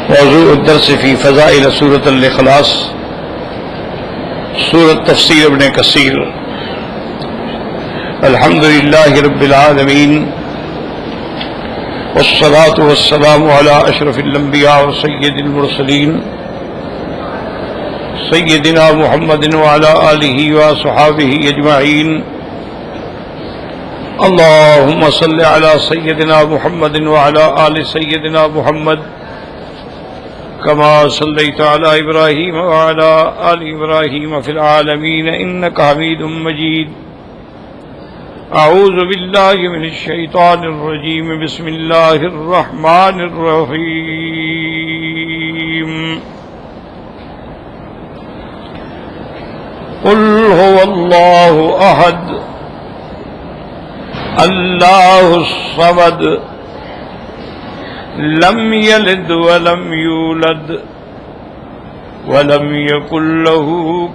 موضوع الدرس فی فضائل سورۃ الاخلاص، سورۃ تفسیر ابن کثیر۔ الحمد للہ رب العالمین، والصلاة والسلام علی اشرف الانبیاء وسید المرسلین سیدنا محمد وعلی آلہ وصحابہ اجمعین۔ اللہم صل علی سیدنا محمد وعلی آل سیدنا محمد کما صلیت علی ابراہیم وعلی آل ابراہیم فی العالمین انک حمید مجید۔ اعوذ باللہ من الشیطان الرجیم، بسم اللہ الرحمن الرحیم۔ قل هو اللہ احد اللہ الصمد لم یلد ولم یولد ولم یکن له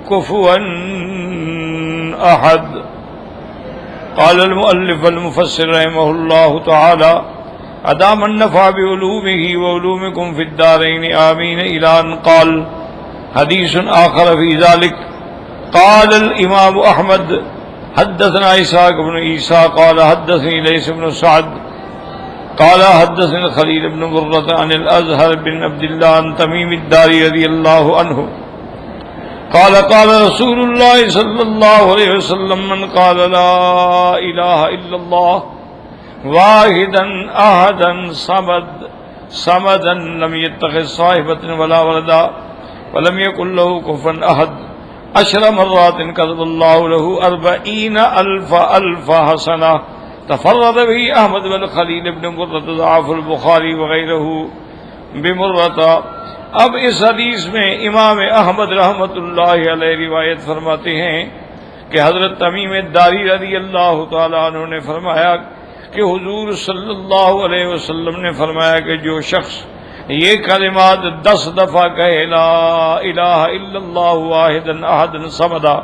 کفوا احد۔ قال المؤلف المفسر رحمہ اللہ تعالی ادام النفع بعلومه وعلومكم في الدارين آمین الى ان قال۔ حدیث آخر فی ذلك قال الامام احمد حدثنا اسحاق بن عیسیٰ قال حدثني لیث بن سعد قال حدثني الخلیل بن مرة عن الازہر بن عبد اللہ عن تمیم الداری رضی اللہ عنہ قال قال رسول اللہ صلی اللہ علیہ وسلم من قال لا الہ الا اللہ واحدا احدا صمدا لم يتخذ صاحبة ولا ولدا ولم يكن له كفوا احد 10 مرات كتب الله له 40,000 حسنة تفرد به احمد والخلیل بن مرة ضعف البخاری وغیرہ بمرة۔ اب اس حدیث میں امام احمد رحمۃ اللہ علیہ روایت فرماتے ہیں کہ حضرت تمیم الداری رضی اللہ تعالیٰ عنہ نے فرمایا کہ حضور صلی اللہ علیہ وسلم نے فرمایا کہ جو شخص یہ کلمات 10 دفعہ کہے لا الہ الا اللہ واحدا احدا صمدا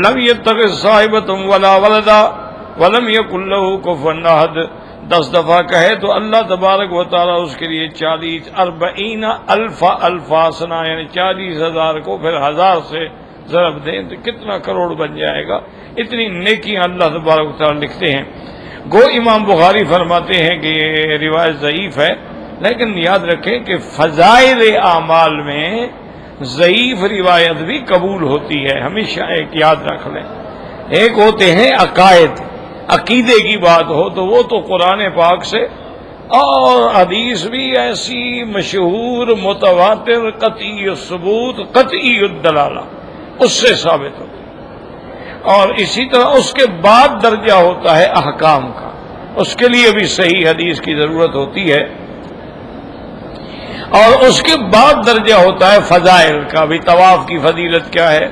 لم يتخذ صاحبة ولا ولدا ولم يكن له كفوا احد، 10 دفعہ کہے تو اللہ تبارک و تعالیٰ اس کے لیے 40,000 حسنہ یعنی 40,000 کو پھر 1000 سے ضرب دیں تو کتنا کروڑ بن جائے گا، اتنی نیکیاں اللہ تبارک و تعالیٰ لکھتے ہیں۔ گو امام بخاری فرماتے ہیں کہ یہ روایت ضعیف ہے، لیکن یاد رکھیں کہ فضائل اعمال میں ضعیف روایت بھی قبول ہوتی ہے، ہمیشہ ایک یاد رکھ لیں۔ ایک ہوتے ہیں عقائد، عقیدے کی بات ہو تو وہ تو قرآن پاک سے اور حدیث بھی ایسی مشہور متواتر قطعی الثبوت قطعی الدلالہ اس سے ثابت ہوتی ہے، اور اسی طرح اس کے بعد درجہ ہوتا ہے احکام کا، اس کے لیے بھی صحیح حدیث کی ضرورت ہوتی ہے، اور اس کے بعد درجہ ہوتا ہے فضائل کا بھی۔ طواف کی فضیلت کیا ہے،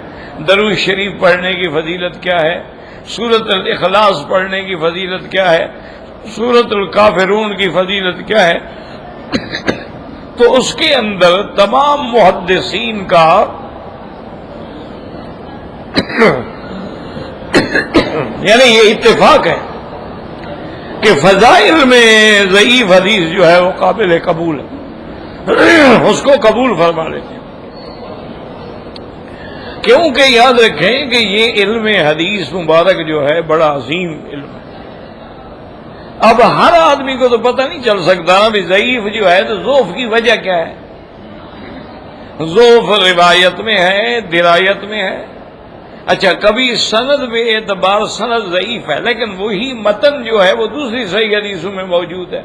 درود شریف پڑھنے کی فضیلت کیا ہے، سورۃ الاخلاص پڑھنے کی فضیلت کیا ہے، سورۃ الکافرون کی فضیلت کیا ہے، تو اس کے اندر تمام محدثین کا یعنی یہ اتفاق ہے کہ فضائل میں ضعیف حدیث جو ہے وہ قابل قبول ہے، اس کو قبول فرما لیتے ہیں، کیونکہ یاد رکھیں کہ یہ علم حدیث مبارک جو ہے بڑا عظیم علم ہے۔ اب ہر آدمی کو تو پتہ نہیں چل سکتا نا بھی ضعیف جو ہے تو ضعف کی وجہ کیا ہے۔ ضعف روایت میں ہے، درایت میں ہے۔ اچھا کبھی سند بے اعتبار سند ضعیف ہے لیکن وہی متن جو ہے وہ دوسری صحیح حدیثوں میں موجود ہے۔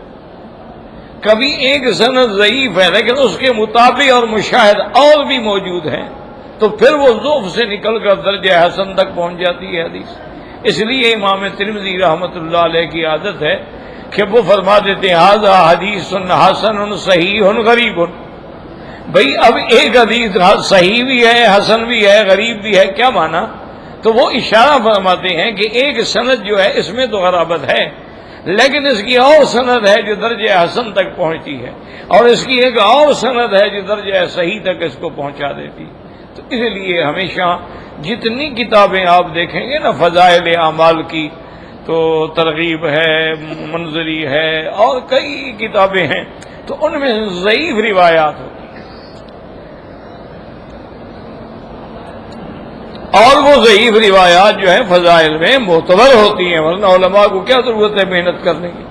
کبھی ایک سند ضعیف ہے لیکن اس کے مطابق اور مشاہد اور بھی موجود ہیں، تو پھر وہ ضعف سے نکل کر درجہ حسن تک پہنچ جاتی ہے حدیث۔ اس لیے امام ترمذی رحمۃ اللہ علیہ کی عادت ہے کہ وہ فرما دیتے ہیں ھذا حدیث حسن صحیح غریب۔ بھئی اب ایک حدیث صحیح بھی ہے، حسن بھی ہے، غریب بھی ہے، کیا معنی؟ تو وہ اشارہ فرماتے ہیں کہ ایک سند جو ہے اس میں تو غرابت ہے، لیکن اس کی اور سند ہے جو درجہ حسن تک پہنچتی ہے، اور اس کی ایک اور سند ہے جو درجہ صحیح تک اس کو پہنچا دیتی۔ تو اس لیے ہمیشہ جتنی کتابیں آپ دیکھیں گے نا فضائل اعمال کی، تو ترغیب ہے، منظری ہے، اور کئی کتابیں ہیں، تو ان میں ضعیف روایات ہوتی ہیں، اور وہ ضعیف روایات جو ہیں فضائل میں معتبر ہوتی ہیں، ورنہ علماء کو کیا ضرورت ہے محنت کرنے کی۔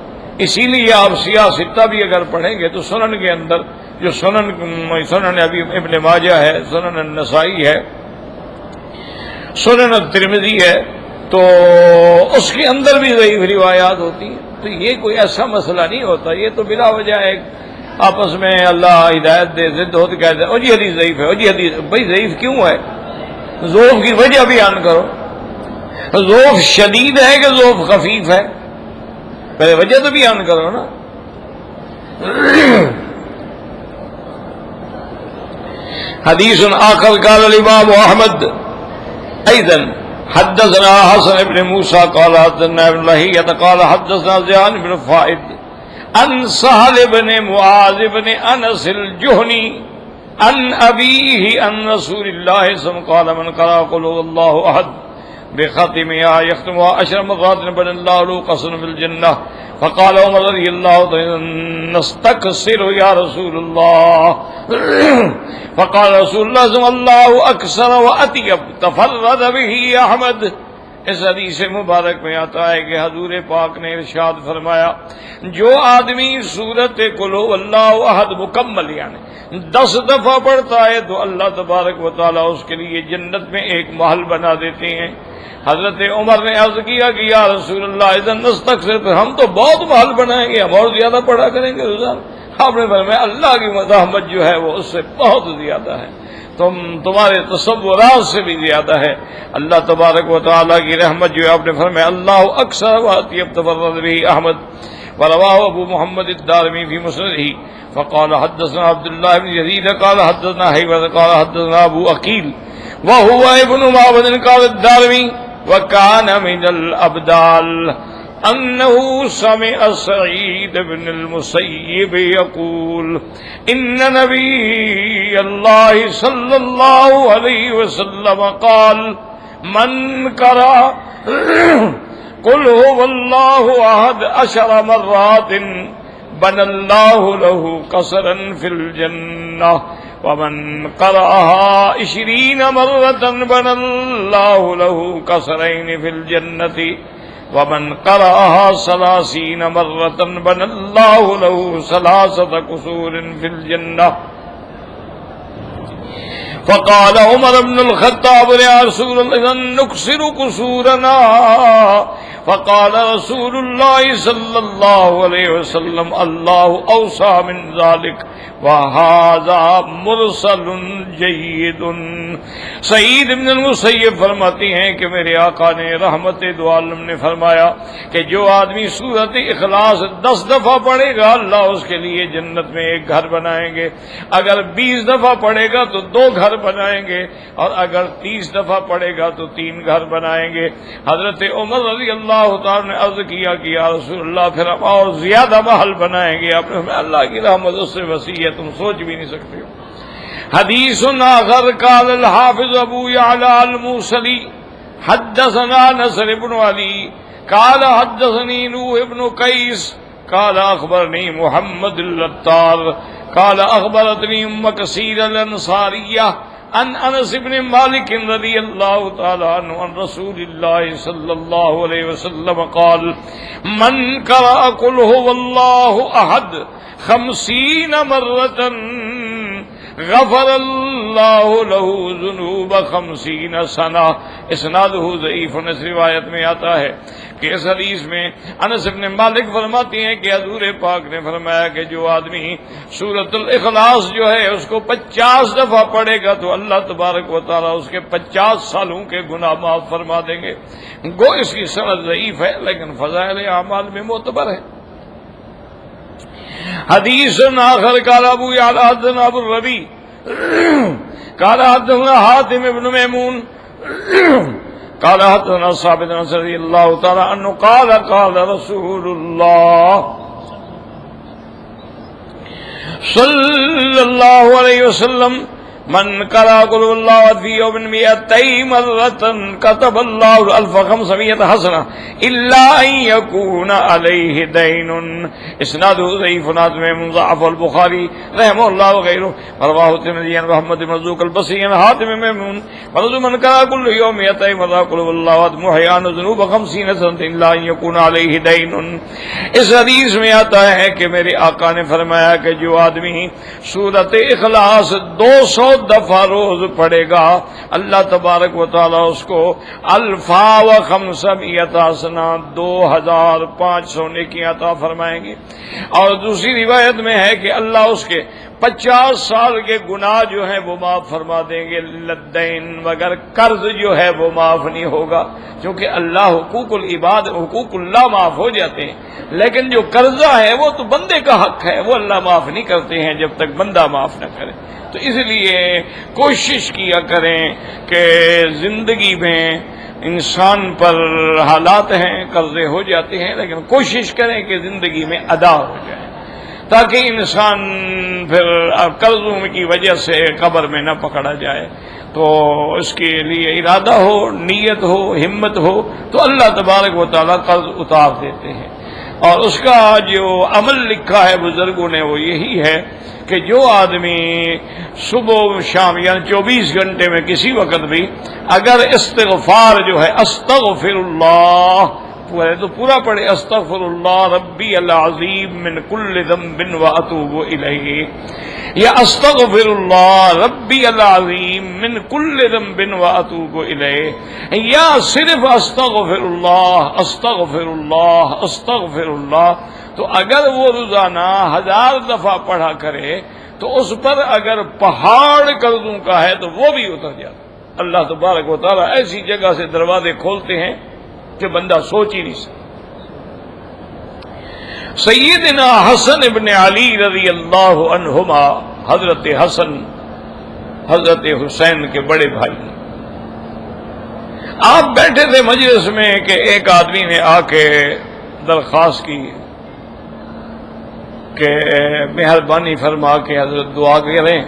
اسی لیے آپ سیاہ ستہ بھی اگر پڑھیں گے تو سنن کے اندر جو سنن ابی ابن ماجہ ہے، سنن النسائی ہے، سنن الترمذی ہے، تو اس کے اندر بھی ضعیف روایات ہوتی ہیں۔ تو یہ کوئی ایسا مسئلہ نہیں ہوتا، یہ تو بلا وجہ ایک آپس میں اللہ ہدایت دے ضد ہوتے کہتے ہیں او جی حدیث ضعیف ہے، او جی حدیث، بھائی ضعیف کیوں ہے؟ ضعف کی وجہ بیان کرو، ضعف شدید ہے کہ ضعف خفیف ہے، پہلے وجہ تو بیان کرو نا۔ حدیث آخر قال الامام احمد ايضا حدثنا حسن بن موسى قال حدثنا ابن لهيعة قال حدثنا زياد بن فائد عن سهل بن معاذ بن انس الجهني عن ابيه عن رسول الله صلى الله عليه وسلم قال من قرأ قل هو الله احد بختمها يختمها 10 مرات بنى الله له قصرا في الجنة. فقال عمر رضي الله عنه نستكثر يا رسول الله فقال رسول الله صلى الله اكثر واطيب تفرد به احمد۔ اس حدیث مبارک میں آتا ہے کہ حضور پاک نے ارشاد فرمایا جو آدمی سورت قل هو اللہ احد مکمل یعنی 10 دفعہ پڑھتا ہے تو اللہ تبارک و تعالی اس کے لیے جنت میں ایک محل بنا دیتے ہیں۔ حضرت عمر نے عرض کیا کہ یا رسول اللہ اذن نستکثر، ہم تو بہت محل بنائیں گے، ہم اور زیادہ پڑھا کریں گے روزانہ۔ آپ نے فرمایا اللہ کی مزاحمت جو ہے وہ اس سے بہت زیادہ ہے، تمہارے تصورات سے بھی زیادہ ہے۔ اللہ تبارک و تعالیٰ کی رحمت جو ہے، آپ نے فرمایا اللہ اکثر واطیب تفرد به احمد ورواه ابو محمد الدارمی فی مسنده فقال حدثنا عبد الله بن يزيد قال حدثنا حيوة قال حدثنا ابو عقيل وهو ابن معبد قال الدارمی وكان من الابدال انه سمع سعيد بن المسيب يقول ان نبي الله صلى الله عليه وسلم قال من قرأ قل هو الله احد 10 مرات بنى الله له قصرا في الجنة ومن قرأها 20 مرة بنى الله له قصرين في الجنة ومن قرأها 30 مرة بنى الله له 3 قصور في الجنة۔ فقال عمر بن الخطاب يا رسول الله نكسر قصورنا، فقال رسول الله صلى الله عليه وسلم الله اوسع من ذلك وهذا مرسل جيد۔ سعید بن المسیب فرماتے ہیں کہ میرے آقا نے رحمت دو عالم نے فرمایا کہ جو آدمی سورۃ اخلاص 10 دفعہ پڑھے گا اللہ اس کے لیے جنت میں ایک گھر بنائیں گے، اگر 20 دفعہ پڑھے گا تو 2 گھر بنائیں گے، اور اگر 30 دفعہ پڑھے گا تو 3 گھر بنائیں گے۔ حضرت عمر رضی اللہ تعالیٰ نے عرض کیا کہ یا رسول اللہ پھر ہم اور زیادہ محل بنائیں گے۔ آپ نے اللہ کی رحمت اس سے وسیع ہے، تم سوچ بھی نہیں سکتے ہو۔ حدیث آخر قال الحافظ ابو یعلا الموصلی حدثنا نصر بن علی قال حدثنی نوح بن قیس قال اخبرنی محمد العطار قال اخبرتنی ام کثیر الانصاریہ عن انس بن مالک رضی اللہ تعالی عنہ عن رسول اللہ صلی اللہ علیہ وسلم قال من قرأ قل هو اللہ احد 50 مرة غفر اللہ له ذنوب 50 سنہ۔ اسنادہ ضعیف، اس روایت میں آتا ہے کہ اس حدیث میں انس بن مالک فرماتے ہیں کہ حضور پاک نے فرمایا کہ جو آدمی سورۃ الاخلاص جو ہے اس کو 50 دفعہ پڑھے گا تو اللہ تبارک و تعالیٰ اس کے 50 سالوں کے گناہ معاف فرما دیں گے۔ گو اس کی سند ضعیف ہے لیکن فضائل اعمال میں معتبر ہے۔ حدیث آخر قال ابو یعلا حدثنا ابو الربیع قال حدثنا حاتم بن میمون قال حدثنا ثابت رضی اللہ تعالی عنہ قال قال رسول اللہ صلی اللہ علیہ وسلم من قرأ قل هو الله في يوم 200 مرة كتب الله 1500 حسنة إلا أن يكون عليه دين. اسناده ضعيف نادم مضاعف البخاري رحمه الله وغيره. رواه الترمذي عن محمد بن مرزوق البصري عن حاتم بن ميمون قال من قرأ كل يوم 200 مرة قل هو الله أحد محي عنه ذنوب 50 سنة إلا أن يكون عليه دين. اس حدیث میں آتا ہے کہ میرے آقا نے فرمایا کہ جو آدمی سورۃ اخلاص 200 دفعہ روز پڑھے گا اللہ تبارک و تعالی اس کو الفا و خمسمائۃ حسنہ 2500 نیکیاں عطا فرمائیں گے. اور دوسری روایت میں ہے کہ اللہ اس کے 50 سال کے گناہ جو ہیں وہ معاف فرما دیں گے لدین، مگر قرض جو ہے وہ معاف نہیں ہوگا، کیونکہ اللہ حقوق العباد حقوق اللہ معاف ہو جاتے ہیں، لیکن جو قرضہ ہے وہ تو بندے کا حق ہے، وہ اللہ معاف نہیں کرتے ہیں جب تک بندہ معاف نہ کرے. تو اس لیے کوشش کیا کریں کہ زندگی میں انسان پر حالات ہیں قرضے ہو جاتے ہیں، لیکن کوشش کریں کہ زندگی میں ادا ہو جائے تاکہ انسان پھر قرضوں کی وجہ سے قبر میں نہ پکڑا جائے. تو اس کے لیے ارادہ ہو، نیت ہو، ہمت ہو تو اللہ تبارک و تعالیٰ قرض اتار دیتے ہیں. اور اس کا جو عمل لکھا ہے بزرگوں نے وہ یہی ہے کہ جو آدمی صبح و شام یعنی 24 گھنٹے میں کسی وقت بھی اگر استغفار جو ہے استغفر اللہ تو پورا پڑھے استغفر اللہ ربی العظیم من کل ذنب واتوب الیہ، یا استغفر اللہ ربی العظیم من کل ذنب واتوب الیہ، یا صرف استغفر اللہ استغفر اللہ استغفر اللہ. تو اگر وہ روزانہ 1000 دفعہ پڑھا کرے تو اس پر اگر پہاڑ قرضوں کا ہے تو وہ بھی اتر جاتا. اللہ تبارک و تعالیٰ ایسی جگہ سے دروازے کھولتے ہیں کہ بندہ سوچ ہی نہیں سکتا. سیدنا حسن ابن علی رضی اللہ عنہما، حضرت حسن حضرت حسین کے بڑے بھائی، آپ بیٹھے تھے مجلس میں کہ ایک آدمی نے آ کے درخواست کی کہ مہربانی فرما کے حضرت دعا کریں،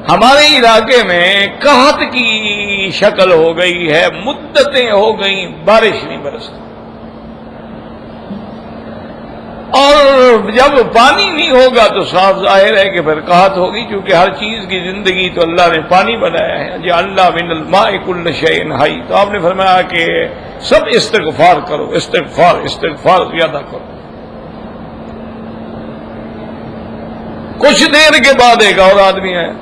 ہمارے علاقے میں قحط کی شکل ہو گئی ہے، مدتیں ہو گئیں بارش نہیں برستی، اور جب پانی نہیں ہوگا تو صاف ظاہر ہے کہ پھر قحط ہوگی، کیونکہ ہر چیز کی زندگی تو اللہ نے پانی بنایا ہے. جی اللہ من الماء کل شیء حی. تو آپ نے فرمایا کہ سب استغفار کرو، استغفار استغفار زیادہ کرو. کچھ دیر کے بعد ایک اور آدمی آیا،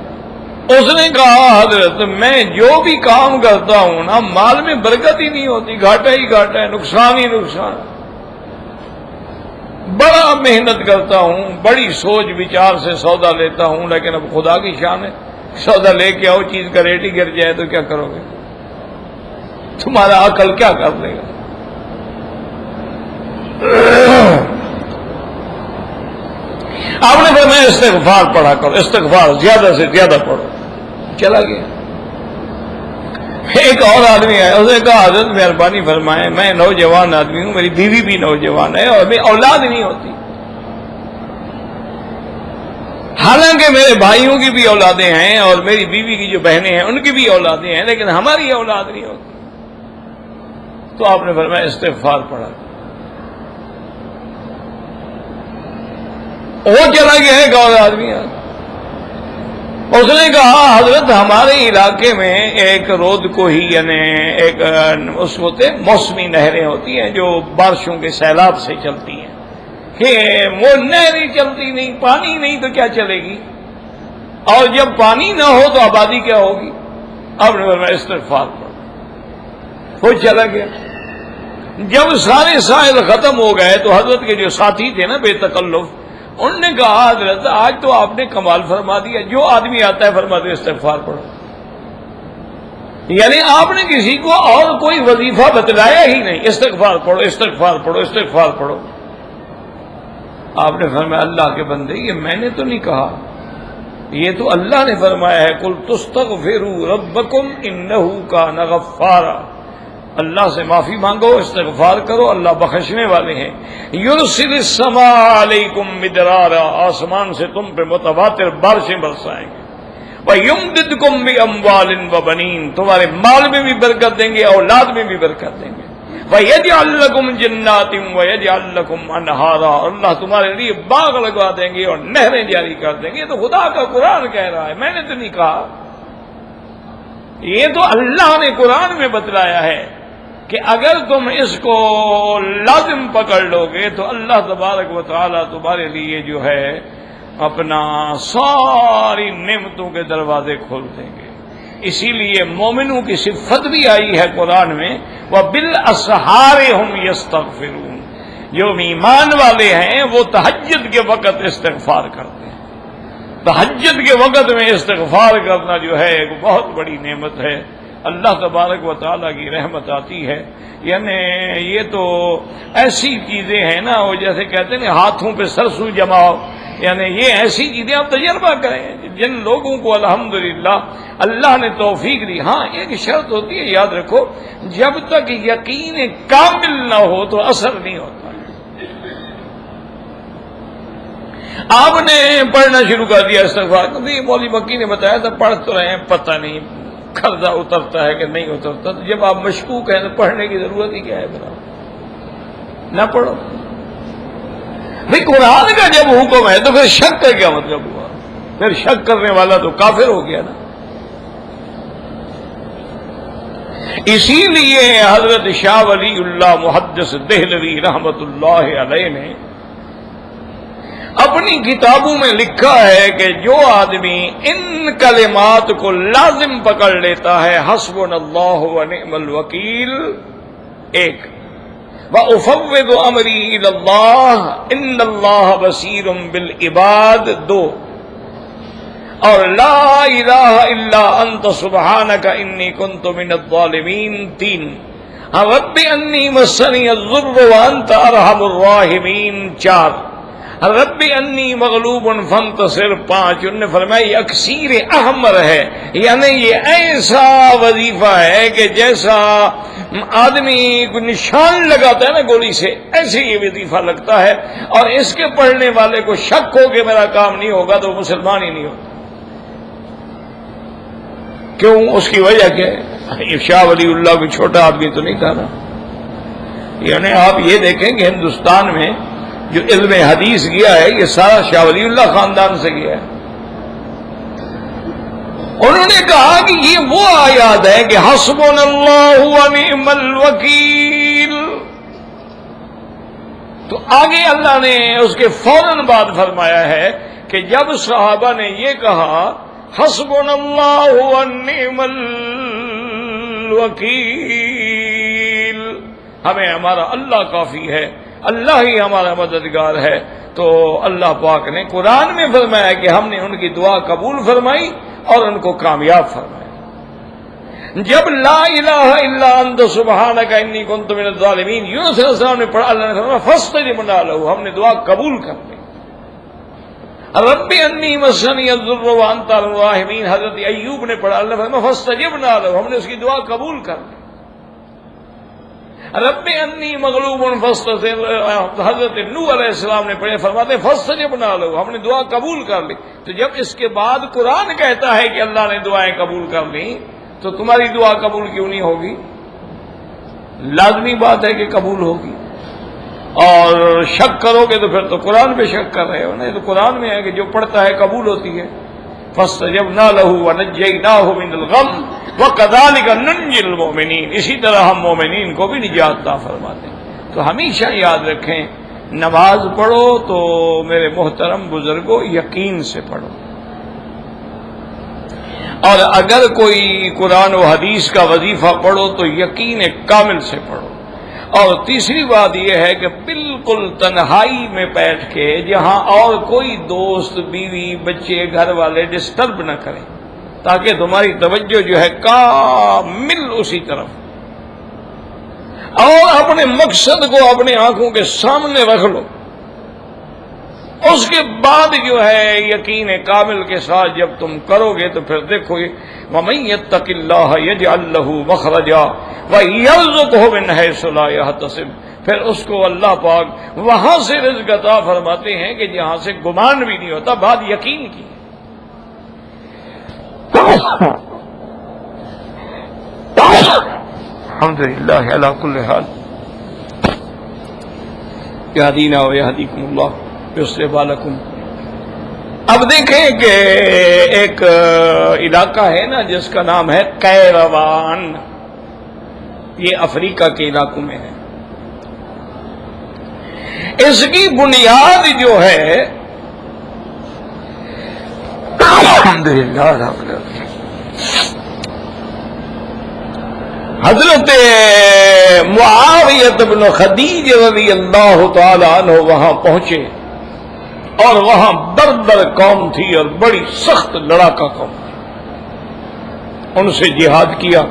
اس نے کہا حضرت میں جو بھی کام کرتا ہوں نا مال میں برکت ہی نہیں ہوتی، گھاٹا ہی گھاٹا ہے، نقصان ہی نقصان. بڑا محنت کرتا ہوں، بڑی سوچ بچار سے سودا لیتا ہوں، لیکن اب خدا کی شان ہے، سودا لے کے آؤ چیز کا ریٹ ہی گر جائے تو کیا کرو گے؟ تمہارا عقل کیا کر لے گا؟ آپ نے فرمایا استغفار پڑھا کرو، استغفار زیادہ سے زیادہ پڑھو. چلا گیا. ایک اور آدمی آیا، اس نے کہا حضرت مہربانی فرمائیں میں نوجوان آدمی ہوں، میری بیوی بھی نوجوان ہے اور میری اولاد نہیں ہوتی، حالانکہ میرے بھائیوں کی بھی اولادیں ہیں اور میری بیوی کی جو بہنیں ہیں ان کی بھی اولادیں ہیں، لیکن ہماری اولاد نہیں ہوتی. تو آپ نے فرمایا استغفار پڑھا. وہ چلا گیا ایک اور آدمی آیا، اس نے کہا حضرت ہمارے علاقے میں ایک رود کو ہی یعنی ایک اس ہوتے موسمی نہریں ہوتی ہیں جو بارشوں کے سیلاب سے چلتی ہیں، کہ وہ نہریں چلتی نہیں، پانی نہیں تو کیا چلے گی، اور جب پانی نہ ہو تو آبادی کیا ہوگی. اب نے فرمایا استغفار پڑھو. وہ چلا گیا. جب سارے سائل ختم ہو گئے تو حضرت کے جو ساتھی تھے نا بے تکلف، انہوں نے کہا حضرت آج تو آپ نے کمال فرما دیا، جو آدمی آتا ہے فرما دے استغفار پڑھو. یعنی آپ نے کسی کو اور کوئی وظیفہ بتلایا ہی نہیں، استغفار پڑھو استغفار پڑھو استغفار پڑھو. آپ نے فرمایا اللہ کے بندے یہ میں نے تو نہیں کہا، یہ تو اللہ نے فرمایا ہے قل تستغفروا ربکم انہ کان غفارا. اللہ سے معافی مانگو، استغفار کرو، اللہ بخشنے والے ہیں. یرسل السماء علیکم مدرارا، آسمان سے تم پہ متواتر بارشیں برسائیں گے. وَيُمْدِدْكُمْ بِأَمْوَالٍ وَبَنِينَ، تمہارے مال میں بھی برکت دیں گے، اولاد میں بھی برکت دیں گے. وَيَجْعَلْ لَكُمْ جَنَّاتٍ وَيَجْعَلْ لَكُمْ أَنْهَارًا، اللہ تمہارے لیے باغ لگوا دیں گے اور نہریں جاری کر دیں گے. یہ تو خدا کا قرآن کہہ رہا ہے، میں نے تو نہیں کہا. یہ تو اللہ نے قرآن میں بتلایا ہے کہ اگر تم اس کو لازم پکڑ لو گے تو اللہ تبارک و تعالیٰ تمہارے لیے جو ہے اپنا ساری نعمتوں کے دروازے کھول دیں گے. اسی لیے مومنوں کی صفت بھی آئی ہے قرآن میں، وَبِالْأَسْحَارِ هُمْ يَسْتَغْفِرُونَ، جو ایمان والے ہیں وہ تہجد کے وقت استغفار کرتے ہیں. تہجد کے وقت میں استغفار کرنا جو ہے ایک بہت بڑی نعمت ہے. اللہ تبارک و تعالیٰ کی رحمت آتی ہے. یعنی یہ تو ایسی چیزیں ہیں نا، وہ جیسے کہتے ہیں ہاتھوں پہ سرسوں جماؤ، یعنی یہ ایسی چیزیں آپ تجربہ کریں جن لوگوں کو الحمدللہ اللہ نے توفیق دی. ہاں ایک شرط ہوتی ہے، یاد رکھو، جب تک یقین کامل نہ ہو تو اثر نہیں ہوتا. آپ نے پڑھنا شروع کر دیا استغفار، مولوی مکی نے بتایا تھا پڑھ تو رہے ہیں، پتہ نہیں قرضہ اترتا ہے کہ نہیں اترتا. تو جب آپ مشکوک ہیں تو پڑھنے کی ضرورت ہی کیا ہے؟ بنا نہ پڑھو. بھئی قرآن کا جب حکم ہے تو پھر شک کا کیا مطلب ہوا؟ پھر شک کرنے والا تو کافر ہو گیا نا. اسی لیے حضرت شاہ ولی اللہ محدث دہلوی رحمت اللہ علیہ نے اپنی کتابوں میں لکھا ہے کہ جو آدمی ان کلمات کو لازم پکڑ لیتا ہے، حسبنا اللہ ونعم الوکیل ایک، وَأُفَوِّضُ أَمْرِي إِلَى اللَّهِ إِنَّ اللَّهَ بَصِيرٌ بِالْعِبَادِ دو، اور لا الہ الا انت سبحانک انی کنت من الظالمین تین، رب انی مسنی الضر وانت ارحم الراحمین چار، رب انی مغلوب فانتصر پانچ. انہوں نے فرمایا یہ اکثیر احمر ہے، یعنی یہ ایسا وظیفہ ہے کہ جیسا آدمی کو نشان لگاتا ہے نا گولی سے، ایسے یہ وظیفہ لگتا ہے. اور اس کے پڑھنے والے کو شک ہو کہ میرا کام نہیں ہوگا تو مسلمان ہی نہیں ہوتا. کیوں؟ اس کی وجہ کیا ہے؟ شاہ ولی اللہ کو چھوٹا آدمی تو نہیں کہا. یعنی آپ یہ دیکھیں کہ ہندوستان میں جو علم حدیث گیا ہے یہ سارا شاہ ولی اللہ خاندان سے گیا ہے. انہوں نے کہا کہ یہ وہ آیات ہے کہ حسبنا اللہ ونعم الوکیل، تو آگے اللہ نے اس کے فوراً بعد فرمایا ہے کہ جب صحابہ نے یہ کہا حسبنا اللہ ونعم الوکیل، ہمیں ہمارا اللہ کافی ہے، اللہ ہی ہمارا مددگار ہے، تو اللہ پاک نے قرآن میں فرمایا کہ ہم نے ان کی دعا قبول فرمائی اور ان کو کامیاب فرمایا. جب لا الہ الا انت سبحانک انی کنت من الظالمین یونس علیہ السلام نے پڑھا، اللہ نے فرمایا فاستجبنا لہ، ہم نے دعا قبول کر لی. رب انی مسنی الضر وانت ارحم الراحمین حضرت ایوب نے پڑھا، اللہ نے فرمایا فاستجبنا لہ، ہم نے اس کی دعا قبول کر لی. رب انی مغلوب فاستنصر حضرت نوح علیہ السلام نے پڑھے، فرماتے فاستجبنا لہ، ہم نے دعا قبول کر لی. تو جب اس کے بعد قرآن کہتا ہے کہ اللہ نے دعائیں قبول کر لی تو تمہاری دعا قبول کیوں نہیں ہوگی؟ لازمی بات ہے کہ قبول ہوگی. اور شک کرو گے تو پھر تو قرآن پہ شک کر رہے ہو نا. تو قرآن میں ہے کہ جو پڑھتا ہے قبول ہوتی ہے. فاستجبنا لہ ونجیناہ من الغم وَكَذَلِكَ نُنْجِي الْمُؤْمِنِينَ، اسی طرح ہم مومنین کو بھی نجات عطا فرماتے ہیں. تو ہمیشہ یاد رکھیں نماز پڑھو تو میرے محترم بزرگوں یقین سے پڑھو، اور اگر کوئی قرآن و حدیث کا وظیفہ پڑھو تو یقین کامل سے پڑھو. اور تیسری بات یہ ہے کہ بالکل تنہائی میں بیٹھ کے جہاں اور کوئی دوست بیوی بچے گھر والے ڈسٹرب نہ کریں، تاکہ تمہاری توجہ جو ہے کامل اسی طرف، اور اپنے مقصد کو اپنے آنکھوں کے سامنے رکھ لو. اس کے بعد جو ہے یقین کامل کے ساتھ جب تم کرو گے تو پھر دیکھو گے وَمَن يَتَّقِ اللَّهَ يَجْعَل لَّهُ مَخْرَجًا وَيَرْزُقْهُ مِنْ حَيْثُ لَا يَحْتَسِبُ، پھر اس کو اللہ پاک وہاں سے رزق عطا فرماتے ہیں کہ جہاں سے گمان بھی نہیں ہوتا. بات یقین کی. الحمدللہ علی کل حال یہدینا و یہدیکم اللہ یصلح بالکم۔ اب دیکھیں کہ ایک علاقہ ہے نا جس کا نام ہے قیروان، یہ افریقہ کے علاقوں میں ہے۔ اس کی بنیاد جو ہے الحمدللہ حضرت معاویہ بن خدیج رضی اللہ تعالی عنہ وہاں پہنچے، اور وہاں بربر قوم تھی اور بڑی سخت لڑاکا قوم تھی، ان سے جہاد کیا،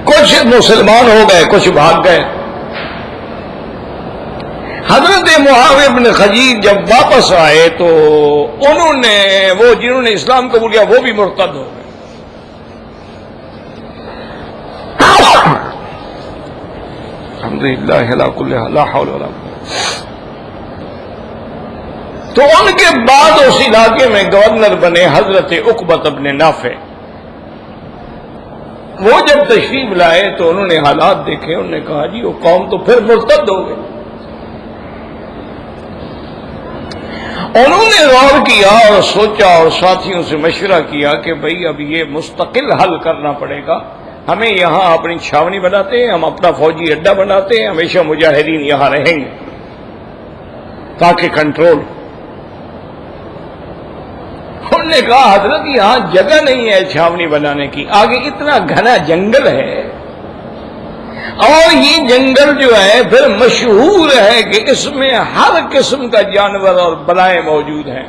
کچھ مسلمان ہو گئے، کچھ بھاگ گئے۔ حضرت معاویہ بن خدیج جب واپس آئے تو انہوں نے جنہوں نے اسلام قبول کیا وہ بھی مرتد ہو گئے۔ الحمدللہ علی کل حال لا حول ولا قوة۔ تو ان کے بعد اس علاقے میں گورنر بنے حضرت عقبہ بن نافع۔ وہ جب تشریف لائے تو انہوں نے حالات دیکھے، انہوں نے کہا جی وہ قوم تو پھر مرتد ہو گئی۔ انہوں نے غور کیا اور سوچا اور ساتھیوں سے مشورہ کیا کہ بھئی اب یہ مستقل حل کرنا پڑے گا، ہمیں یہاں اپنی چھاونی بناتے ہیں، ہم اپنا فوجی اڈا بناتے ہیں، ہمیشہ مجاہدین یہاں رہیں گے تاکہ کنٹرول۔ انہوں نے کہا حضرت یہاں جگہ نہیں ہے چھاونی بنانے کی، آگے اتنا گھنا جنگل ہے، اور یہ جنگل جو ہے پھر مشہور ہے کہ اس میں ہر قسم کا جانور اور بلائیں موجود ہیں،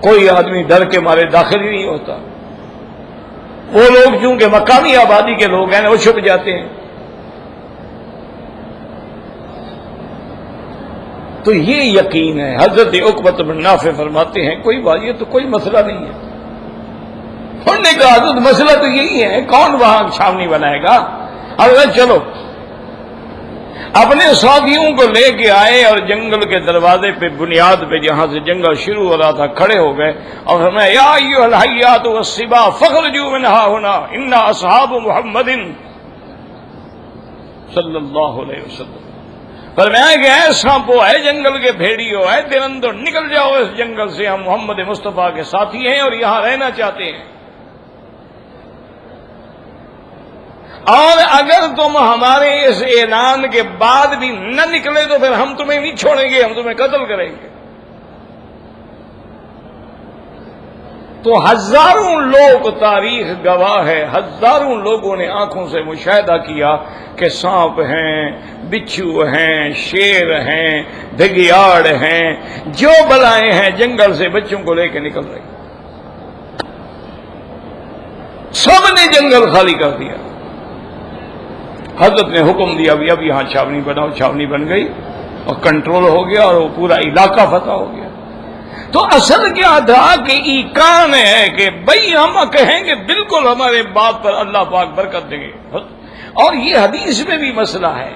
کوئی آدمی ڈر کے مارے داخل ہی نہیں ہوتا۔ وہ لوگ چونکہ مقامی آبادی کے لوگ ہیں وہ چھپ جاتے ہیں۔ تو یہ یقین ہے۔ حضرت عقبہ بن نافع فرماتے ہیں کوئی بات، یہ تو کوئی مسئلہ نہیں ہے۔ انہوں نے کہا حضرت مسئلہ تو یہی ہے، کون وہاں چھاونی بنائے گا؟ حضرت چلو، اپنے ساتھیوں کو لے کے آئے اور جنگل کے دروازے پہ، بنیاد پہ جہاں سے جنگل شروع ہو رہا تھا، کھڑے ہو گئے اور فرمایا یا ایھا الحیات والسباع فاخرجوا من هنا انا اصحاب محمد صلی اللہ علیہ وسلم۔ فرمایا کہ اے سانپو، اے جنگل کے بھیڑیو، اے درندو، نکل جاؤ اس جنگل سے، ہم محمد مصطفیٰ کے ساتھی ہیں اور یہاں رہنا چاہتے ہیں، اور اگر تم ہمارے اس اعلان کے بعد بھی نہ نکلے تو پھر ہم تمہیں نہیں چھوڑیں گے، ہم تمہیں قتل کریں گے۔ تو ہزاروں لوگ، تاریخ گواہ ہے، ہزاروں لوگوں نے آنکھوں سے مشاہدہ کیا کہ سانپ ہیں، بچھو ہیں، شیر ہیں، بھگیاڑ ہیں، جو بلائیں ہیں جنگل سے بچوں کو لے کے نکل رہی، سب نے جنگل خالی کر دیا۔ حضرت نے حکم دیا بھی اب یہاں چھاونی بناؤ، چھاونی بن گئی اور کنٹرول ہو گیا اور وہ پورا علاقہ فتح ہو گیا۔ تو اصل کیا تھا کہ ایقان ہے کہ بھئی ہم کہیں گے بالکل ہمارے باپ پر اللہ پاک برکت دیں گے، اور یہ حدیث میں بھی مسئلہ ہے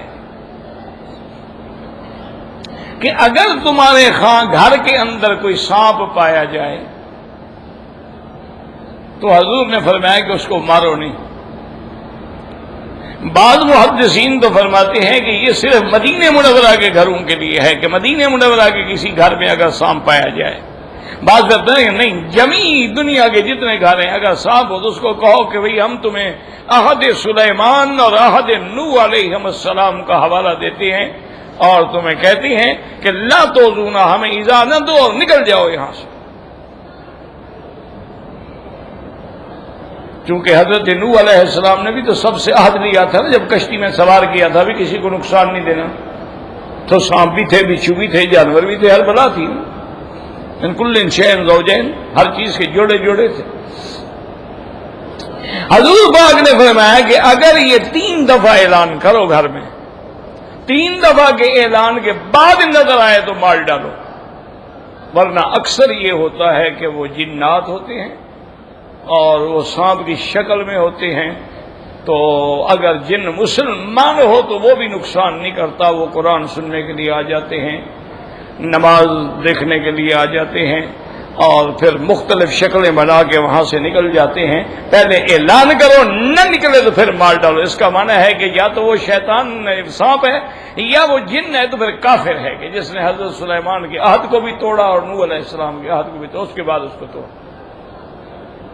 کہ اگر تمہارے گھر کے اندر کوئی سانپ پایا جائے تو حضور نے فرمایا کہ اس کو مارو نہیں۔ بعض محدثین تو فرماتے ہیں کہ یہ صرف مدینہ منورہ کے گھروں کے لیے ہے کہ مدینہ منورہ کے کسی گھر میں اگر سانپ پایا جائے۔ بعض کہتے ہیں نہیں، جمیع دنیا کے جتنے گھر ہیں اگر سانپ ہو تو اس کو کہو کہ بھئی ہم تمہیں عہد سلیمان اور عہد نوح علیہ السلام کا حوالہ دیتے ہیں اور تمہیں کہتے ہیں کہ لا تؤذونا، ہمیں ایذا نہ دو اور نکل جاؤ یہاں سے۔ چونکہ حضرت نوح علیہ السلام نے بھی تو سب سے عہد لیا تھا نا، جب کشتی میں سوار کیا تھا بھی کسی کو نقصان نہیں دینا، تو سانپ بھی تھے، بچھو بھی تھے، جانور بھی تھے، ہر بلا تھی، من کل شیء زوجین، ہر چیز کے جوڑے جوڑے تھے۔ حضور پاک نے فرمایا کہ اگر یہ 3 دفعہ اعلان کرو گھر میں، 3 دفعہ کے اعلان کے بعد نظر آئے تو مار ڈالو، ورنہ اکثر یہ ہوتا ہے کہ وہ جنات ہوتے ہیں اور وہ سانپ کی شکل میں ہوتے ہیں، تو اگر جن مسلمان ہو تو وہ بھی نقصان نہیں کرتا، وہ قرآن سننے کے لیے آ جاتے ہیں۔ نماز دیکھنے کے لیے آ جاتے ہیں اور پھر مختلف شکلیں بنا کے وہاں سے نکل جاتے ہیں. پہلے اعلان کرو، نہ نکلے تو پھر مار ڈالو. اس کا معنی ہے کہ یا تو وہ شیطان سانپ ہے یا وہ جن ہے، تو پھر کافر ہے کہ جس نے حضرت سلیمان کے عہد کو بھی توڑا اور نوح علیہ السلام کے عہد کو بھی توڑا، اس کے بعد اس کو توڑا.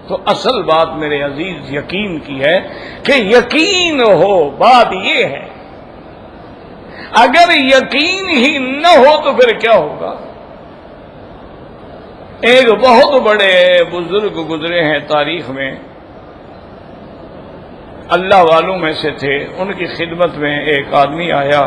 تو اصل بات میرے عزیز یقین کی ہے کہ یقین ہو. بات یہ ہے اگر یقین ہی نہ ہو تو پھر کیا ہوگا؟ ایک بہت بڑے بزرگ گزرے ہیں تاریخ میں، اللہ والوں میں سے تھے. ان کی خدمت میں ایک آدمی آیا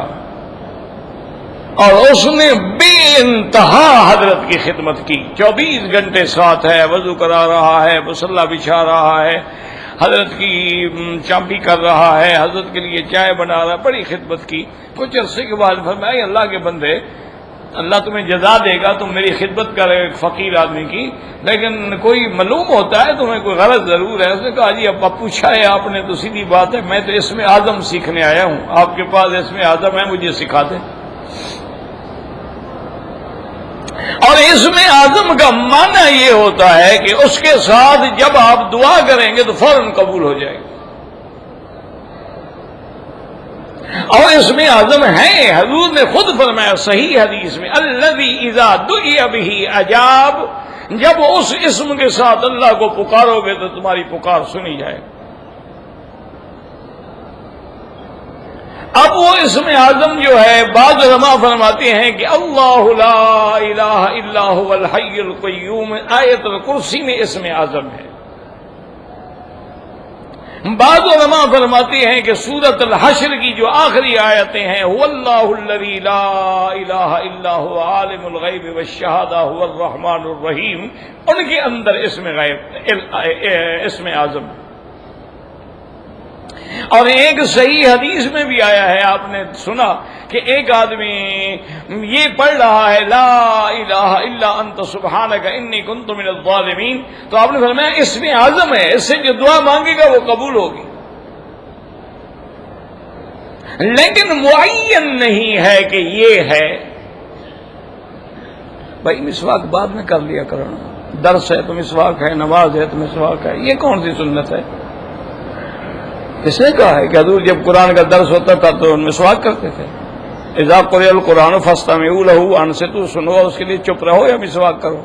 اور اس نے بے انتہا حضرت کی خدمت کی. 24 گھنٹے ساتھ ہے، وضو کرا رہا ہے، مصلی بچھا رہا ہے، حضرت کی چاپی کر رہا ہے، حضرت کے لیے چائے بنا رہا ہے، بڑی خدمت کی. کچھ عرصے کے بعد فرمایا اللہ کے بندے، اللہ تمہیں جزا دے گا، تم میری خدمت کر رہے ایک فقیر آدمی کی، لیکن کوئی معلوم ہوتا ہے تمہیں کوئی غرض ضرور ہے. اس نے کہا جی اب پوچھا ہے آپ نے تو سیدھی بات ہے، میں تو اسم اعظم سیکھنے آیا ہوں، آپ کے پاس اسم اعظم ہے، مجھے سکھا دیں. اور اسم اعظم کا معنی یہ ہوتا ہے کہ اس کے ساتھ جب آپ دعا کریں گے تو فوراً قبول ہو جائے گا. اور اس میں اعظم ہے، حضور نے خود فرمایا صحیح حدیث میں، الذی اذا دعی بہ اجاب، جب اس اسم کے ساتھ اللہ کو پکارو گے تو تمہاری پکار سنی جائے. اب وہ اسم اعظم جو ہے بعض علماء فرماتے ہیں کہ اللہ لا الہ الا هو الحی القیوم آیت الکرسی میں اسم اعظم ہے. بعض علماء فرماتے ہیں کہ سورۃ الحشر کی جو آخری آیتیں ہیں، هو اللہ الذی لا الہ الا هو عالم الغیب والشہادہ هو الرحمن الرحیم، ان کے اندر اسم اعظم. اور ایک صحیح حدیث میں بھی آیا ہے، آپ نے سنا کہ ایک آدمی یہ پڑھ رہا ہے لا الہ الا انت سبحانک انی کنت من الظالمین، تو آپ نے فرمایا اسم اعظم ہے، اس سے جو دعا مانگے گا وہ قبول ہوگی. لیکن معین نہیں ہے کہ یہ ہے. بھائی مسواک بعد میں کر لیا کرو، درس ہے تو مسواک ہے، نماز ہے تو مسواک ہے، یہ کون سی سنت ہے؟ کس نے کہا ہے کہ حضور جب قرآن کا درس ہوتا تھا تو مسواک کرتے تھے؟ اذا قرئ القرآن فاستمعوا له وانصتوا، سنو اس کے لیے چپ رہو یا مسواک کرو.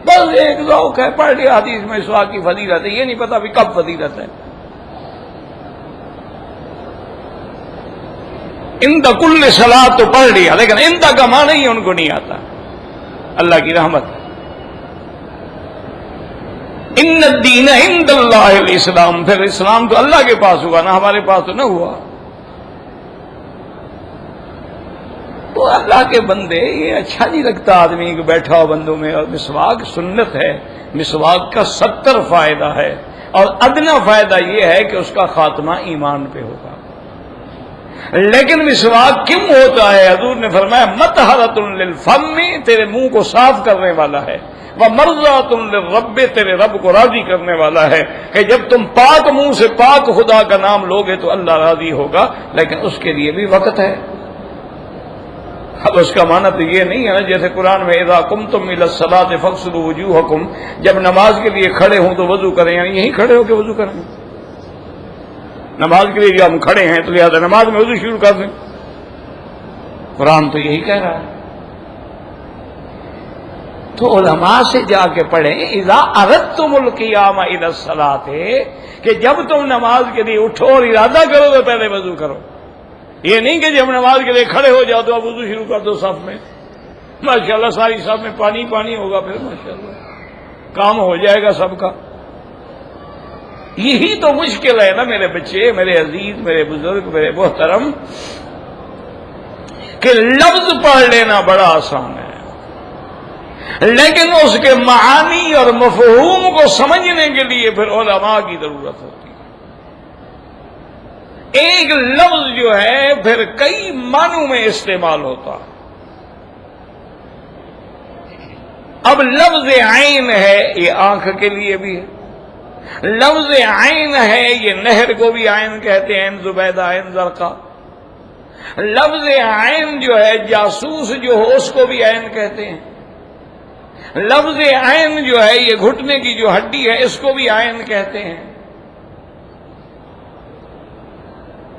بس ایک ذوق ہے، پڑھ لیا حدیث میں مسواک کی فضیلت ہے، یہ نہیں پتا بھی کب فضیلت ہے. عند کل صلاۃ تو پڑھ لیا، لیکن عند کا معنی ہی ان کو نہیں آتا. اللہ کی رحمت. ان الدین عند اللہ الاسلام، پھر اسلام تو اللہ کے پاس ہوا نا، ہمارے پاس تو نہ ہوا. تو اللہ کے بندے یہ اچھا نہیں لگتا آدمی کو بیٹھا ہو بندوں میں. اور مسواک سنت ہے، مسواک کا 70 فائدہ ہے، اور ادنا فائدہ یہ ہے کہ اس کا خاتمہ ایمان پہ ہوگا. لیکن مسواک کیوں ہوتا ہے؟ حضور نے فرمایا مطہرۃ للفم، تیرے منہ کو صاف کرنے والا ہے، ومرضات للرب، تیرے رب کو راضی کرنے والا ہے، کہ جب تم پاک منہ سے پاک خدا کا نام لوگے تو اللہ راضی ہوگا. لیکن اس کے لیے بھی وقت ہے. اب اس کا معنی تو یہ نہیں ہے نا جیسے قرآن میں اذا قمتم الی الصلاۃ فاغسلوا وجوہکم، جب نماز کے لیے کھڑے ہوں تو وضو کریں، یعنی یہیں کھڑے ہو کے وضو کریں. نماز کے لیے جب ہم کھڑے ہیں تو لہذا نماز میں وضو شروع کر دیں. قرآن تو یہی کہہ رہا ہے. تو علماء سے جا کے پڑھیں اذا اردتم القیام الی الصلاۃ، کہ جب تم نماز کے لیے اٹھو اور ارادہ کرو تو پہلے وضو کرو. یہ نہیں کہ جب نماز کے لیے کھڑے ہو جاؤ تو اب وضو شروع کر دو صف میں. ماشاءاللہ ساری صف میں پانی پانی ہوگا، پھر ماشاءاللہ کام ہو جائے گا سب کا. یہی تو مشکل ہے نا میرے بچے، میرے عزیز، میرے بزرگ، میرے محترم، کہ لفظ پڑھ لینا بڑا آسان ہے، لیکن اس کے معانی اور مفہوم کو سمجھنے کے لیے پھر علماء کی ضرورت ہوتی ہے. ایک لفظ جو ہے پھر کئی معنوں میں استعمال ہوتا. اب لفظ عین ہے، یہ آنکھ کے لیے بھی ہے. لفظ عین ہے، یہ نہر کو بھی عین کہتے ہیں، عین زبیدہ، عین زرقا. لفظ عین جو ہے جاسوس جو ہو اس کو بھی عین کہتے ہیں. لفظ عین جو ہے یہ گھٹنے کی جو ہڈی ہے اس کو بھی عین کہتے ہیں.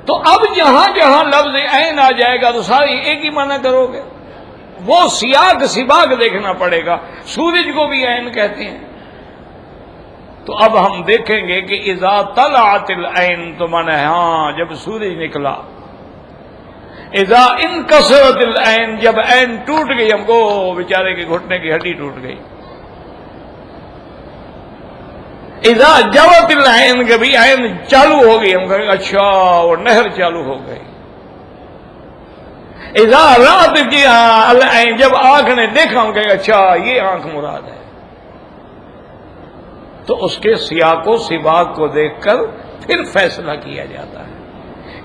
تو اب جہاں جہاں لفظ عین آ جائے گا تو ساری ایک ہی معنی کرو گے. وہ سیاق سباق دیکھنا پڑے گا. سورج کو بھی عین کہتے ہیں. تو اب ہم دیکھیں گے کہ اذا طلعت العین تو معنی ہے ہاں جب سورج نکلا. اذا انکسرت العین جب عین ٹوٹ گئی، ہم کو بیچارے کے گھٹنے کی ہڈی ٹوٹ گئی. اذا جوت العین کبھی عین چالو ہو گئی، ہم کہیں اچھا وہ نہر چالو ہو گئی. اذا رات العین جب آنکھ نے دیکھا، ہم کہیں اچھا یہ آنکھ مراد ہے. تو اس کے سیاق و سباق کو دیکھ کر پھر فیصلہ کیا جاتا ہے.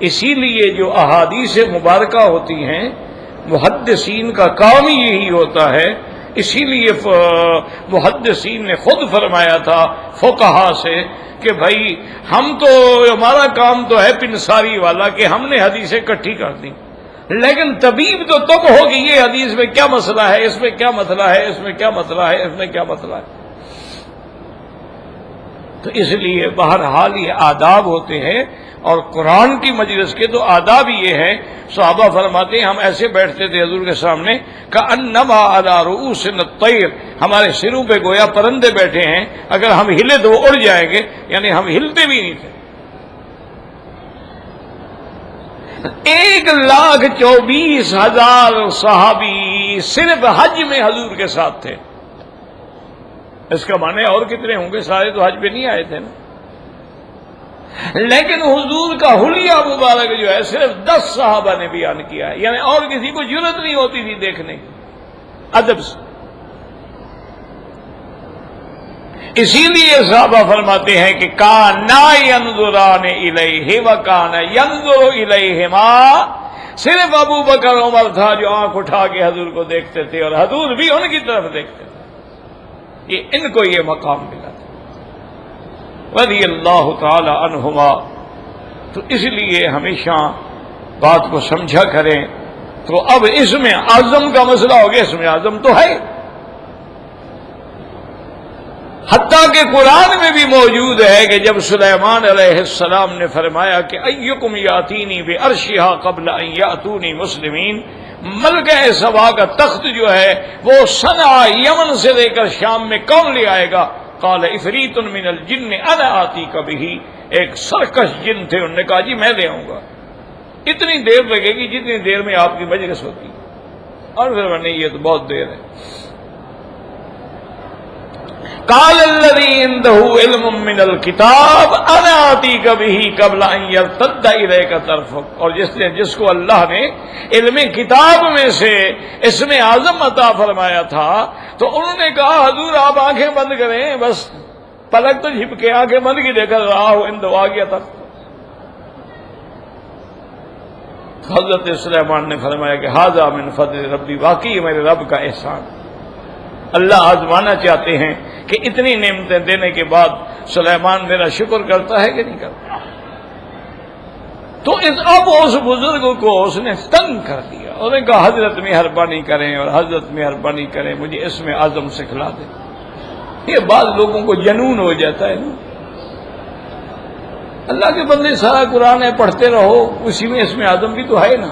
اسی لیے جو احادیث مبارکہ ہوتی ہیں محدثین کا کام ہی یہی ہوتا ہے. اسی لیے محدثین نے خود فرمایا تھا فقہا سے کہ بھائی ہم تو ہمارا کام تو ہے پنساری والا کہ ہم نے حدیثیں اکٹھی کر دی، لیکن طبیب تو تم ہوگی یہ حدیث میں کیا مسئلہ ہے، اس میں کیا مسئلہ ہے، اس میں کیا مسئلہ ہے، اس میں کیا مسئلہ ہے. تو اس لیے بہرحال یہ آداب ہوتے ہیں. اور قرآن کی مجلس کے تو آداب یہ ہے. صحابہ فرماتے ہیں ہم ایسے بیٹھتے تھے حضور کے سامنے کأنما علی رؤوسنا الطیر، ہمارے سروں پہ گویا پرندے بیٹھے ہیں، اگر ہم ہلے تو وہ اڑ جائیں گے، یعنی ہم ہلتے بھی نہیں تھے. 1,24,000 صحابی صرف حج میں حضور کے ساتھ تھے. اس کا معنی اور کتنے ہوں گے، سارے تو حج پہ نہیں آئے تھے نا. لیکن حضور کا حلیہ مبارک جو ہے صرف 10 صحابہ نے بیان کیا ہے، یعنی اور کسی کو جرت نہیں ہوتی تھی دیکھنے کی ادب سے. اسی لیے صحابہ فرماتے ہیں کہ کانا ینظران الیہ وکانا ینظر الیہما، صرف ابو بکر عمر تھا جو آنکھ اٹھا کے حضور کو دیکھتے تھے اور حضور بھی ان کی طرف دیکھتے تھے. ان کو یہ مقام ملا تھا رضی اللہ تعالی عنہما. تو اس لیے ہمیشہ بات کو سمجھا کریں. تو اب اس میں اعظم کا مسئلہ ہو گیا، اس میں اعظم تو ہے، حتیٰ کہ قرآن میں بھی موجود ہے کہ جب سلیمان علیہ السلام نے فرمایا کہ ایکم یاتینی بعرشہا قبل ان یاتونی مسلمین، ملکہ سبا کا تخت جو ہے وہ صنعا یمن سے لے کر شام میں کون لے آئے گا؟ قال عفریت من الجن انا آتیک بہ، ایک سرکش جن تھے، انہوں نے کہا جی میں لے آؤں گا، اتنی دیر لگے گی جتنی دیر میں آپ کی مجلس ہوتی. اور پھر نہیں یہ تو بہت دیر ہے. قال الذی عنده علم من الکتاب انا آتیک بہ قبل ان یرتد الیک طرفک، اور جس کو اللہ نے علم کتاب میں سے اسم اعظم عطا فرمایا تھا تو انہوں نے کہا حضور آپ آنکھیں بند کریں، بس پلک تو جھپ کے آنکھیں بند کی دیکھ کر رہا ہو آ گیا تھا. حضرت سلیمان نے فرمایا کہ ھذا من فضل ربی، واقعی میرے رب کا احسان. اللہ آزمانا چاہتے ہیں کہ اتنی نعمتیں دینے کے بعد سلیمان میرا شکر کرتا ہے کہ نہیں کرتا. تو اب اس بزرگ کو اس نے تنگ کر دیا، انہوں نے کہا حضرت مہربانی کریں اور حضرت مہربانی کریں مجھے اس میں اعظم سکھلا دیں. یہ بعض لوگوں کو جنون ہو جاتا ہے نا. اللہ کے بندے سارا قرآن ہے پڑھتے رہو، اسی میں اس میں اعظم بھی تو ہے نا.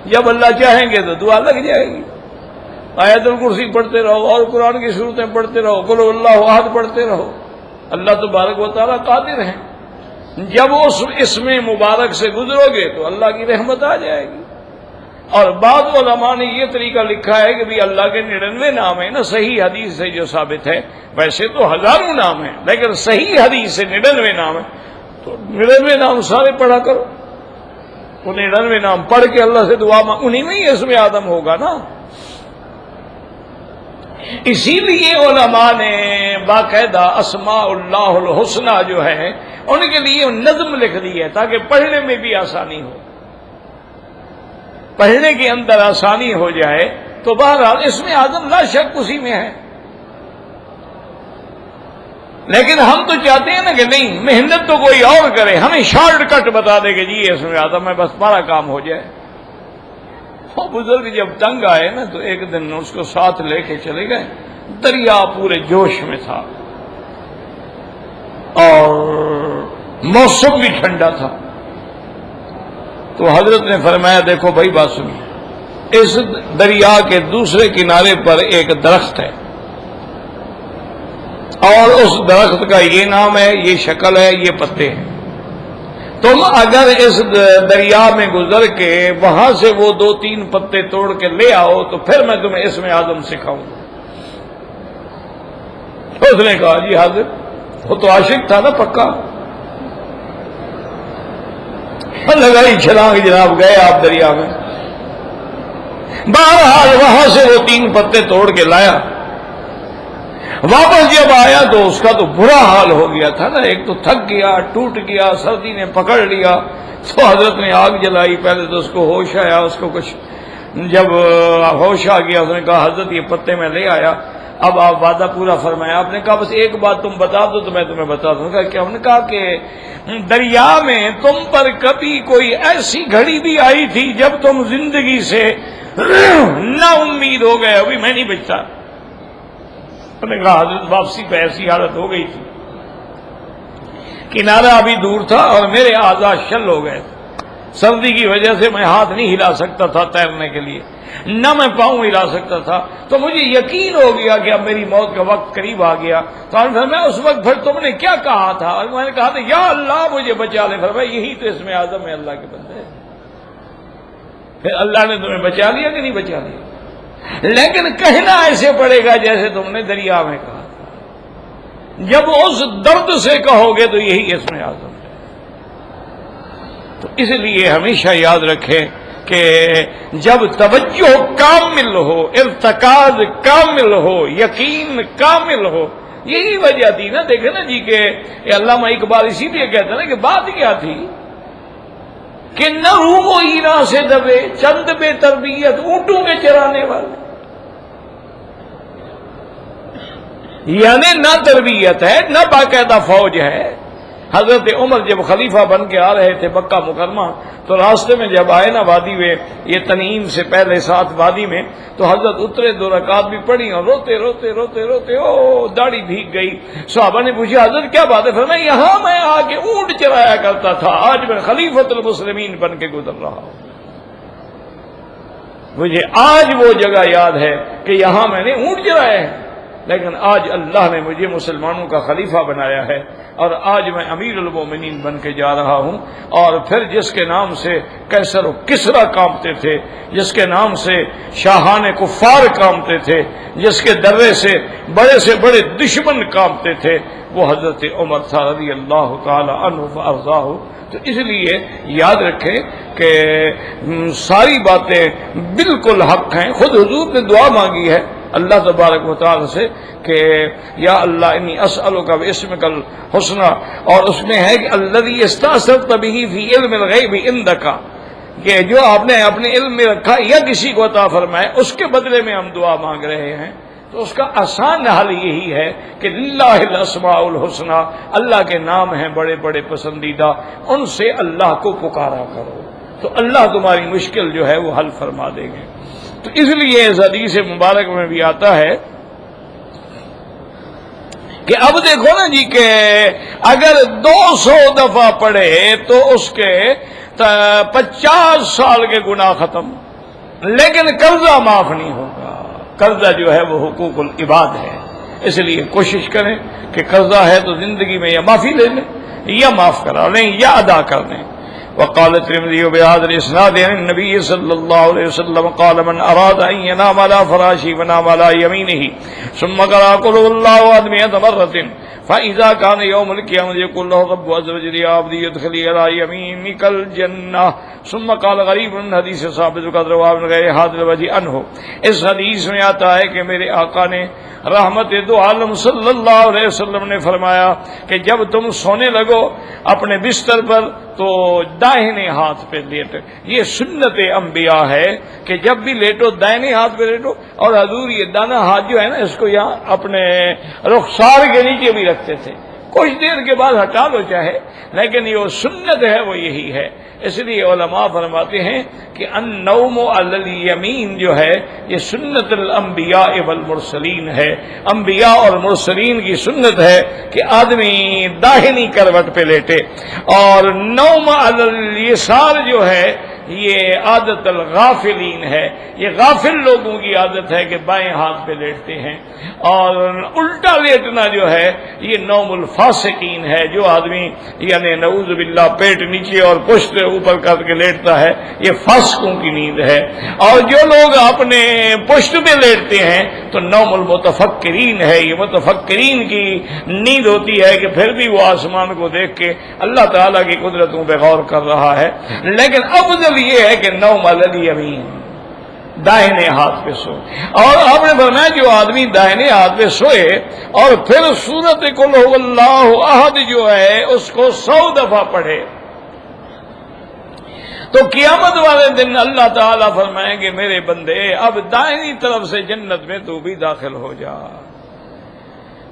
جب اللہ چاہیں گے تو دعا لگ جائے گی. آیت الکرسی پڑھتے رہو اور قرآن کی صورتیں پڑھتے رہو، قل اللہ احد پڑھتے رہو. اللہ تبارک و تعالیٰ قادر ہیں. جب اس اسم مبارک سے گزرو گے تو اللہ کی رحمت آ جائے گی. اور بعض علماء نے یہ طریقہ لکھا ہے کہ بھی اللہ کے 99 نام ہیں نا، صحیح حدیث سے جو ثابت ہے. ویسے تو ہزاروں نام ہیں لیکن صحیح حدیث سے 99 نام ہیں. تو 99 نام سارے پڑھا کرو، وہ 99 نام پڑھ کے اللہ سے دعا مانگ، انہیں میں ہی اس میں آدم ہوگا نا. اسی لیے علماء نے باقاعدہ اسماء اللہ الحسنہ جو ہے ان کے لیے نظم لکھ دی ہے تاکہ پڑھنے میں بھی آسانی ہو، پڑھنے کے اندر آسانی ہو جائے. تو بہرحال اس میں اعظم لا شک اسی میں ہے. لیکن ہم تو چاہتے ہیں نا کہ نہیں، محنت تو کوئی اور کرے، ہمیں شارٹ کٹ بتا دے کہ جی اس میں اعظم ہے، بس ہمارا کام ہو جائے. وہ بزرگ جب تنگ آئے نا تو ایک دن اس کو ساتھ لے کے چلے گئے، دریا پورے جوش میں تھا اور موسم بھی ٹھنڈا تھا، تو حضرت نے فرمایا دیکھو بھائی بات سنیے، اس دریا کے دوسرے کنارے پر ایک درخت ہے اور اس درخت کا یہ نام ہے، یہ شکل ہے، یہ پتے ہیں، تم اگر اس دریا میں گزر کے وہاں سے وہ 2-3 پتے توڑ کے لے آؤ تو پھر میں تمہیں اسم اعظم سکھاؤں۔ اس نے کہا جی حاضر، وہ تو عاشق تھا نا پکا، لگائی چھلانگ جناب، گئے آپ دریا میں، بہرحال وہاں سے وہ 3 پتے توڑ کے لایا، واپس جب آیا تو اس کا تو برا حال ہو گیا تھا نا، ایک تو تھک گیا، ٹوٹ گیا، سردی نے پکڑ لیا، تو حضرت نے آگ جلائی، پہلے تو اس کو ہوش آیا، اس کو کچھ جب ہوش آ گیا اس نے کہا حضرت یہ پتے میں لے آیا، اب آپ وعدہ پورا فرمایا۔ آپ نے کہا بس ایک بات تم بتا دو تو میں تمہیں بتا دوں گا۔ کیا؟ انہوں نے کہا کہ دریا میں تم پر کبھی کوئی ایسی گھڑی بھی آئی تھی جب تم زندگی سے نا امید ہو گئے؟ ابھی میں نہیں بچتا۔ انہوں نے کہا حضرت واپسی پہ ایسی حالت ہو گئی تھی، کنارہ ابھی دور تھا اور میرے اعضاء شل ہو گئے، سردی کی وجہ سے میں ہاتھ نہیں ہلا سکتا تھا تیرنے کے لیے، نہ میں پاؤں ہلا سکتا تھا، تو مجھے یقین ہو گیا کہ اب میری موت کا وقت قریب آ گیا۔ تو میں اس وقت پھر تم نے کیا کہا تھا؟ اور میں نے کہا تھا یا اللہ مجھے بچا لے۔ فرمایا یہی تو اسم اعظم ہے اللہ کے بندے۔ پھر اللہ نے تمہیں بچا لیا کہ نہیں بچا لیا؟ لیکن کہنا ایسے پڑے گا جیسے تم نے دریا میں کہا تھا، جب اس درد سے کہو گے تو یہی اسم اعظم ہے۔ تو اس لیے ہمیشہ یاد رکھیں کہ جب توجہ کامل ہو، ارتکاز کامل ہو، یقین کامل ہو، یہی وجہ تھی نا، دیکھیں نا جی کہ علامہ اقبال اسی لیے کہتے ہیں نا کہ بات کیا تھی کہ نہ روم و ہیرا سے دبے چند بے تربیت اونٹوں کے چرانے والے، یعنی نہ تربیت ہے نہ باقاعدہ فوج ہے۔ حضرت عمر جب خلیفہ بن کے آ رہے تھے مکہ مکرمہ، تو راستے میں جب آئے نا وادی میں، یہ تنعیم سے پہلے ساتھ وادی میں، تو حضرت اترے، 2 رکعت بھی پڑھی اور روتے روتے روتے روتے داڑھی بھیگ گئی۔ صحابہ نے پوچھا حضرت کیا بات ہے؟ فرمایا یہاں میں آ کے اونٹ چرایا کرتا تھا، آج میں خلیفۃ المسلمین بن کے گزر رہا ہوں، مجھے آج وہ جگہ یاد ہے کہ یہاں میں نے اونٹ چرایا ہے، لیکن آج اللہ نے مجھے مسلمانوں کا خلیفہ بنایا ہے اور آج میں امیر المومنین بن کے جا رہا ہوں۔ اور پھر جس کے نام سے قیصر و کسریٰ کانپتے تھے، جس کے نام سے شاہان کفار کانپتے تھے، جس کے درے سے بڑے دشمن کانپتے تھے، وہ حضرت عمر تھا رضی اللہ تعالی عنہ وارضاہ۔ تو اس لیے یاد رکھیں کہ ساری باتیں بالکل حق ہیں۔ خود حضور نے دعا مانگی ہے اللہ تبارک و تعالی سے کہ یا اللہ انی اسألک باسمک الحسنی، اور اس میں ہے کہ الذی استأثرت بہ فی علم الغیب عندک، کہ جو آپ نے اپنے علم میں رکھا یا کسی کو عطا فرمائے اس کے بدلے میں ہم دعا مانگ رہے ہیں۔ تو اس کا آسان حل یہی ہے کہ للہ الاسماء الحسنی، اللہ کے نام ہیں بڑے بڑے پسندیدہ، ان سے اللہ کو پکارا کرو تو اللہ تمہاری مشکل جو ہے وہ حل فرما دیں گے۔ تو اس لیے اس حدیث مبارک میں بھی آتا ہے کہ اب دیکھو نا جی کہ اگر 200 دفعہ پڑھے تو اس کے 50 سال کے گناہ ختم، لیکن قرضہ معاف نہیں ہوگا۔ قرضہ جو ہے وہ حقوق العباد ہے، اس لیے کوشش کریں کہ قرضہ ہے تو زندگی میں یا معافی لے لیں یا معاف کرا لیں یا ادا کر لیں۔ وقال الترمذي بهذا الاسناد عن النبي صلى الله عليه وسلم قال من اراد ان ينام على فراشه فنام على يمينه ثم قرأ قل هو الله احد 100 مرة فاذا كان يوم القيامة يقول له رب عز وجل يا عبدي ادخلي على يمينك الجنة ثم قال غریب حدیث ثابت قد رواه ابن غیر هذا الوجه عنه۔ اس حدیث میں آتا ہے کہ میرے آقا نے رحمت دو عالم صلی اللہ علیہ وسلم نے فرمایا کہ جب تم سونے لگو اپنے بستر پر تو دائیں ہاتھ پہ لیٹ۔ یہ سنت انبیاء ہے کہ جب بھی لیٹو دائیں ہاتھ پہ لیٹو، اور حضور یہ دانا ہاتھ جو ہے نا اس کو یہاں اپنے رخسار کے نیچے بھی رکھتے تھے کچھ دیر کے بعد ہٹا لو چاہے، لیکن یہ سنت ہے وہ یہی ہے۔ اس لیے علماء فرماتے ہیں کہ النوم علی الیمین جو ہے یہ سنت الانبیاء والمرسلین ہے، انبیاء اور مرسلین کی سنت ہے کہ آدمی داہنی کروٹ پہ لیٹے، اور نوم علی الیسار جو ہے یہ عادت الغافلین ہے، یہ غافل لوگوں کی عادت ہے کہ بائیں ہاتھ پہ لیٹتے ہیں، اور الٹا لیٹنا جو ہے یہ نوم الفاسقین ہے، جو آدمی یعنی نعوذ باللہ پیٹ نیچے اور پشت اوپر کر کے لیٹتا ہے یہ فاسقوں کی نیند ہے، اور جو لوگ اپنے پشت پہ لیٹتے ہیں تو نوم المتفکرین ہے، یہ متفکرین کی نیند ہوتی ہے کہ پھر بھی وہ آسمان کو دیکھ کے اللہ تعالیٰ کی قدرتوں پہ غور کر رہا ہے۔ لیکن افضل یہ ہے کہ نوم علی الیمین، داہنے ہاتھ پہ سو۔ اور آپ نے فرمایا جو آدمی داہنے ہاتھ پہ سوئے اور پھر سورۃ قل ھو اللہ احد جو ہے اس کو 100 دفعہ پڑھے تو قیامت والے دن اللہ تعالیٰ فرمائیں گے میرے بندے اب دائنی طرف سے جنت میں تو بھی داخل ہو جا۔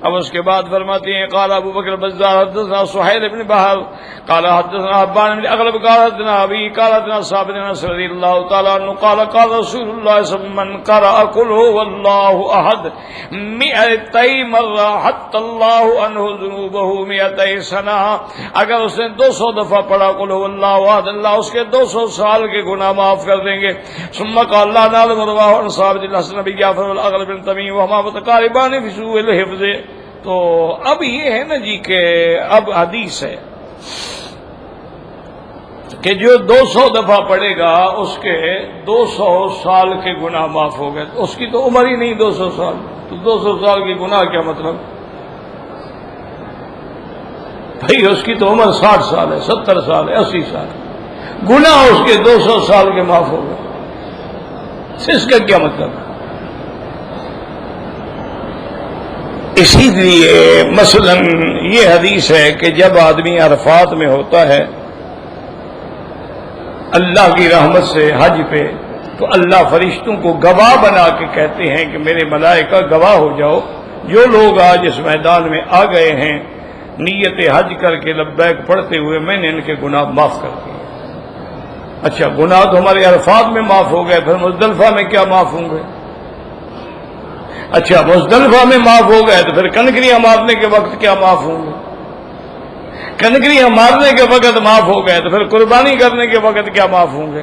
اب اس کے بعد فرماتے ہیں قال ابو بکر بزار حدثنا سہیل بن بحر قال حدثنا حبان بن اغلب قال حدثنا ابي قال حدثنا ثابت بن انس رضي الله تعالى عنه قال قال رسول الله صلى الله عليه وسلم من قرأ قل هو الله احد 200 مرة حتى الله عنه ذنوبه 200 سنة، اگر اس نے 200 دفعہ پڑھا قل هو الله احد اللہ اس کے 200 سال کے گناہ معاف کر دیں گے۔ ثم قال لا نعلم رواه عن ثابت الحسن بن جعفر والاغلب بن تميم وهما متقاربان في سوء الحفظ۔ تو اب یہ ہے نا جی کہ اب حدیث ہے کہ جو 200 دفعہ پڑھے گا اس کے 200 سال کے گناہ معاف ہو گئے، اس کی تو عمر ہی نہیں 200 سال، تو 200 سال کے گناہ کیا مطلب؟ بھائی اس کی تو عمر 60 سال ہے، 70 سال ہے، 80 سال ہے، گناہ اس کے 200 سال کے معاف ہو گئے، اس کا کیا مطلب؟ اسی لیے مثلا یہ حدیث ہے کہ جب آدمی عرفات میں ہوتا ہے اللہ کی رحمت سے حج پہ، تو اللہ فرشتوں کو گواہ بنا کے کہتے ہیں کہ میرے ملائکہ گواہ ہو جاؤ جو لوگ آج اس میدان میں آ گئے ہیں نیت حج کر کے لبیک پڑھتے ہوئے میں نے ان کے گناہ معاف کر دیے۔ اچھا گناہ تو ہمارے عرفات میں معاف ہو گئے، پھر مزدلفہ میں کیا معاف ہوں گے؟ اچھا مزدلفہ میں معاف ہو گئے تو پھر کنکریاں مارنے کے وقت کیا معاف ہوں گے؟ کنکریاں مارنے کے وقت معاف ہو گئے تو پھر قربانی کرنے کے وقت کیا معاف ہوں گے؟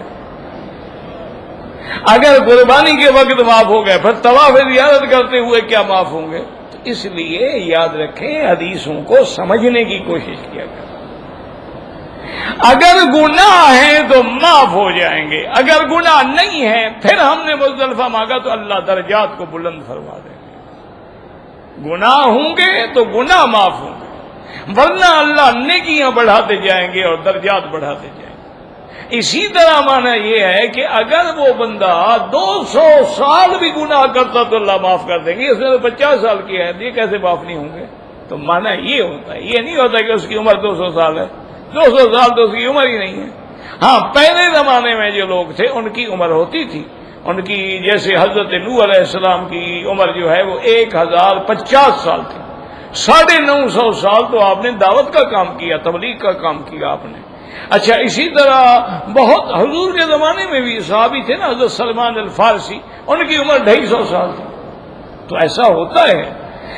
اگر قربانی کے وقت معاف ہو گئے پھر طواف زیارت کرتے ہوئے کیا معاف ہوں گے؟ تو اس لیے یاد رکھیں حدیثوں کو سمجھنے کی کوشش کیا کریں۔ اگر گناہ ہیں تو معاف ہو جائیں گے، اگر گناہ نہیں ہیں پھر ہم نے مزدلفہ مانگا تو اللہ درجات کو بلند فرما دیں گے۔ گناہ ہوں گے تو گناہ معاف ہوں گے، ورنہ اللہ نیکیاں بڑھاتے جائیں گے اور درجات بڑھاتے جائیں گے۔ اسی طرح معنی یہ ہے کہ اگر وہ بندہ 200 سال بھی گناہ کرتا تو اللہ معاف کر دیں گے، اس میں 50 سال کی ہے، یہ کیسے معاف نہیں ہوں گے؟ تو معنی یہ ہوتا ہے، یہ نہیں ہوتا کہ اس کی عمر 200 سال ہے، 200 سال تو اس کی عمر ہی نہیں ہے۔ ہاں پہلے زمانے میں جو لوگ تھے ان کی عمر ہوتی تھی، ان کی جیسے حضرت نوح علیہ السلام کی عمر جو ہے وہ 1050 سال تھی، 950 سال تو آپ نے دعوت کا کام کیا، تبلیغ کا کام کیا آپ نے۔ اچھا اسی طرح بہت حضور کے زمانے میں بھی صحابی تھے نا، حضرت سلمان الفارسی، ان کی عمر 250 سال تھی۔ تو ایسا ہوتا ہے،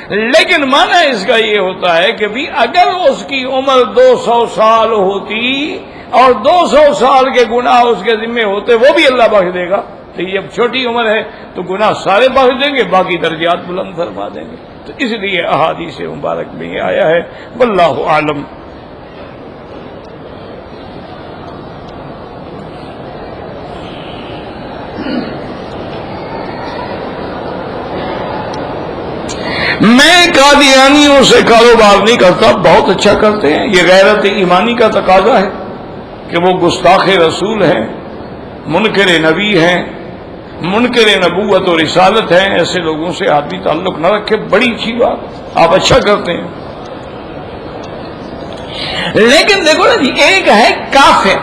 لیکن معنی اس کا یہ ہوتا ہے کہ بھی اگر اس کی عمر 200 سال ہوتی اور 200 سال کے گناہ اس کے ذمہ ہوتے وہ بھی اللہ بخش دے گا، تو یہ جب چھوٹی عمر ہے تو گناہ سارے بخش دیں گے، باقی درجات بلند فرما دیں گے۔ تو اس لیے احادیث مبارک میں یہ آیا ہے، واللہ عالم۔ میں قادیانیوں سے کاروبار نہیں کرتا، بہت اچھا کرتے ہیں، یہ غیرت ایمانی کا تقاضا ہے کہ وہ گستاخ رسول ہیں، منکر نبی ہیں، منکر نبوت و رسالت ہیں، ایسے لوگوں سے آدمی تعلق نہ رکھے، بڑی اچھی بات، آپ اچھا کرتے ہیں۔ لیکن دیکھو نا جی، ایک ہے کافر،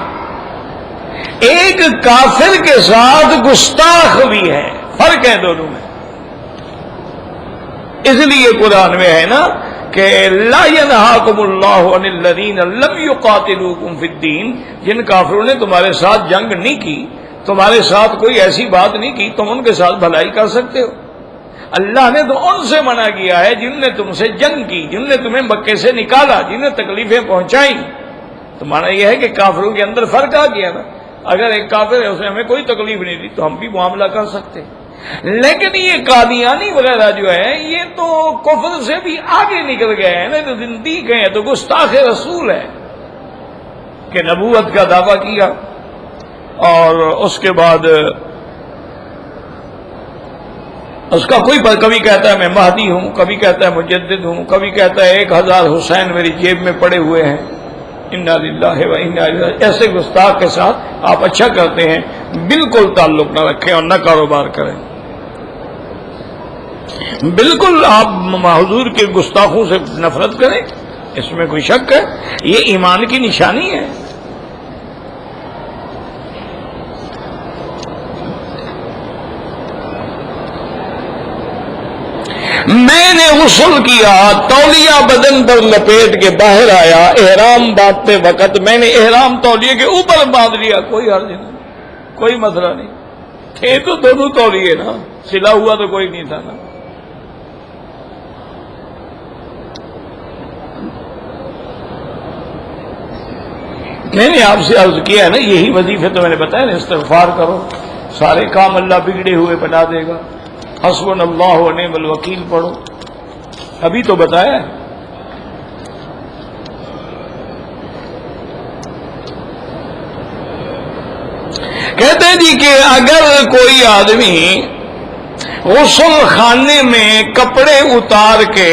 ایک کافر کے ساتھ گستاخ بھی ہے، فرق ہے دونوں میں۔ اس لیے قرآن میں ہے نا کہ لا ینہاکم اللہ عن الذین لم یقاتلوکم فی الدین، جن کافروں نے تمہارے ساتھ جنگ نہیں کی، تمہارے ساتھ کوئی ایسی بات نہیں کی، تم ان کے ساتھ بھلائی کر سکتے ہو؟ اللہ نے تو ان سے منع کیا ہے جن نے تم سے جنگ کی، جن نے تمہیں مکے سے نکالا، جن نے تکلیفیں پہنچائیں۔ تو معنی یہ ہے کہ کافروں کے اندر فرق آ گیا نا، اگر ایک کافر ہے اس نے ہمیں کوئی تکلیف نہیں دی تو ہم بھی معاملہ کر سکتے ہیں۔ لیکن یہ قادیانی وغیرہ جو ہے یہ تو کفر سے بھی آگے نکل گئے ہیں نا، تو زندیق ہیں، تو گستاخ رسول ہے کہ نبوت کا دعویٰ کیا اور اس کے بعد اس کا کوئی کبھی کہتا ہے میں مہدی ہوں، کبھی کہتا ہے مجدد ہوں، کبھی کہتا ہے 1000 حسین میری جیب میں پڑے ہوئے ہیں، انا للہ و انا الیہ راجعون۔ ایسے گستاخ کے ساتھ آپ اچھا کرتے ہیں بالکل تعلق نہ رکھیں اور نہ کاروبار کریں، بالکل آپ حضور کے گستاخوں سے نفرت کریں، اس میں کوئی شک ہے؟ یہ ایمان کی نشانی ہے۔ میں نے غسل کیا، تولیہ بدن پر لپیٹ کے باہر آیا، احرام باندھتے وقت میں نے احرام تولیے کے اوپر باندھ لیا، کوئی حرج نہیں، کوئی مسئلہ نہیں، تھے تو دونوں تولیے نا، سلا ہوا تو کوئی نہیں تھا نا۔ میں نے آپ سے عرض کیا ہے نا، یہی وظیفے تو میں نے بتایا نا، استغفار کرو، سارے کام اللہ بگڑے ہوئے بنا دے گا، حسبنا اللہ و نعم الوکیل پڑھو، ابھی تو بتایا۔ کہتے ہیں جی کہ اگر کوئی آدمی غسل خانے میں کپڑے اتار کے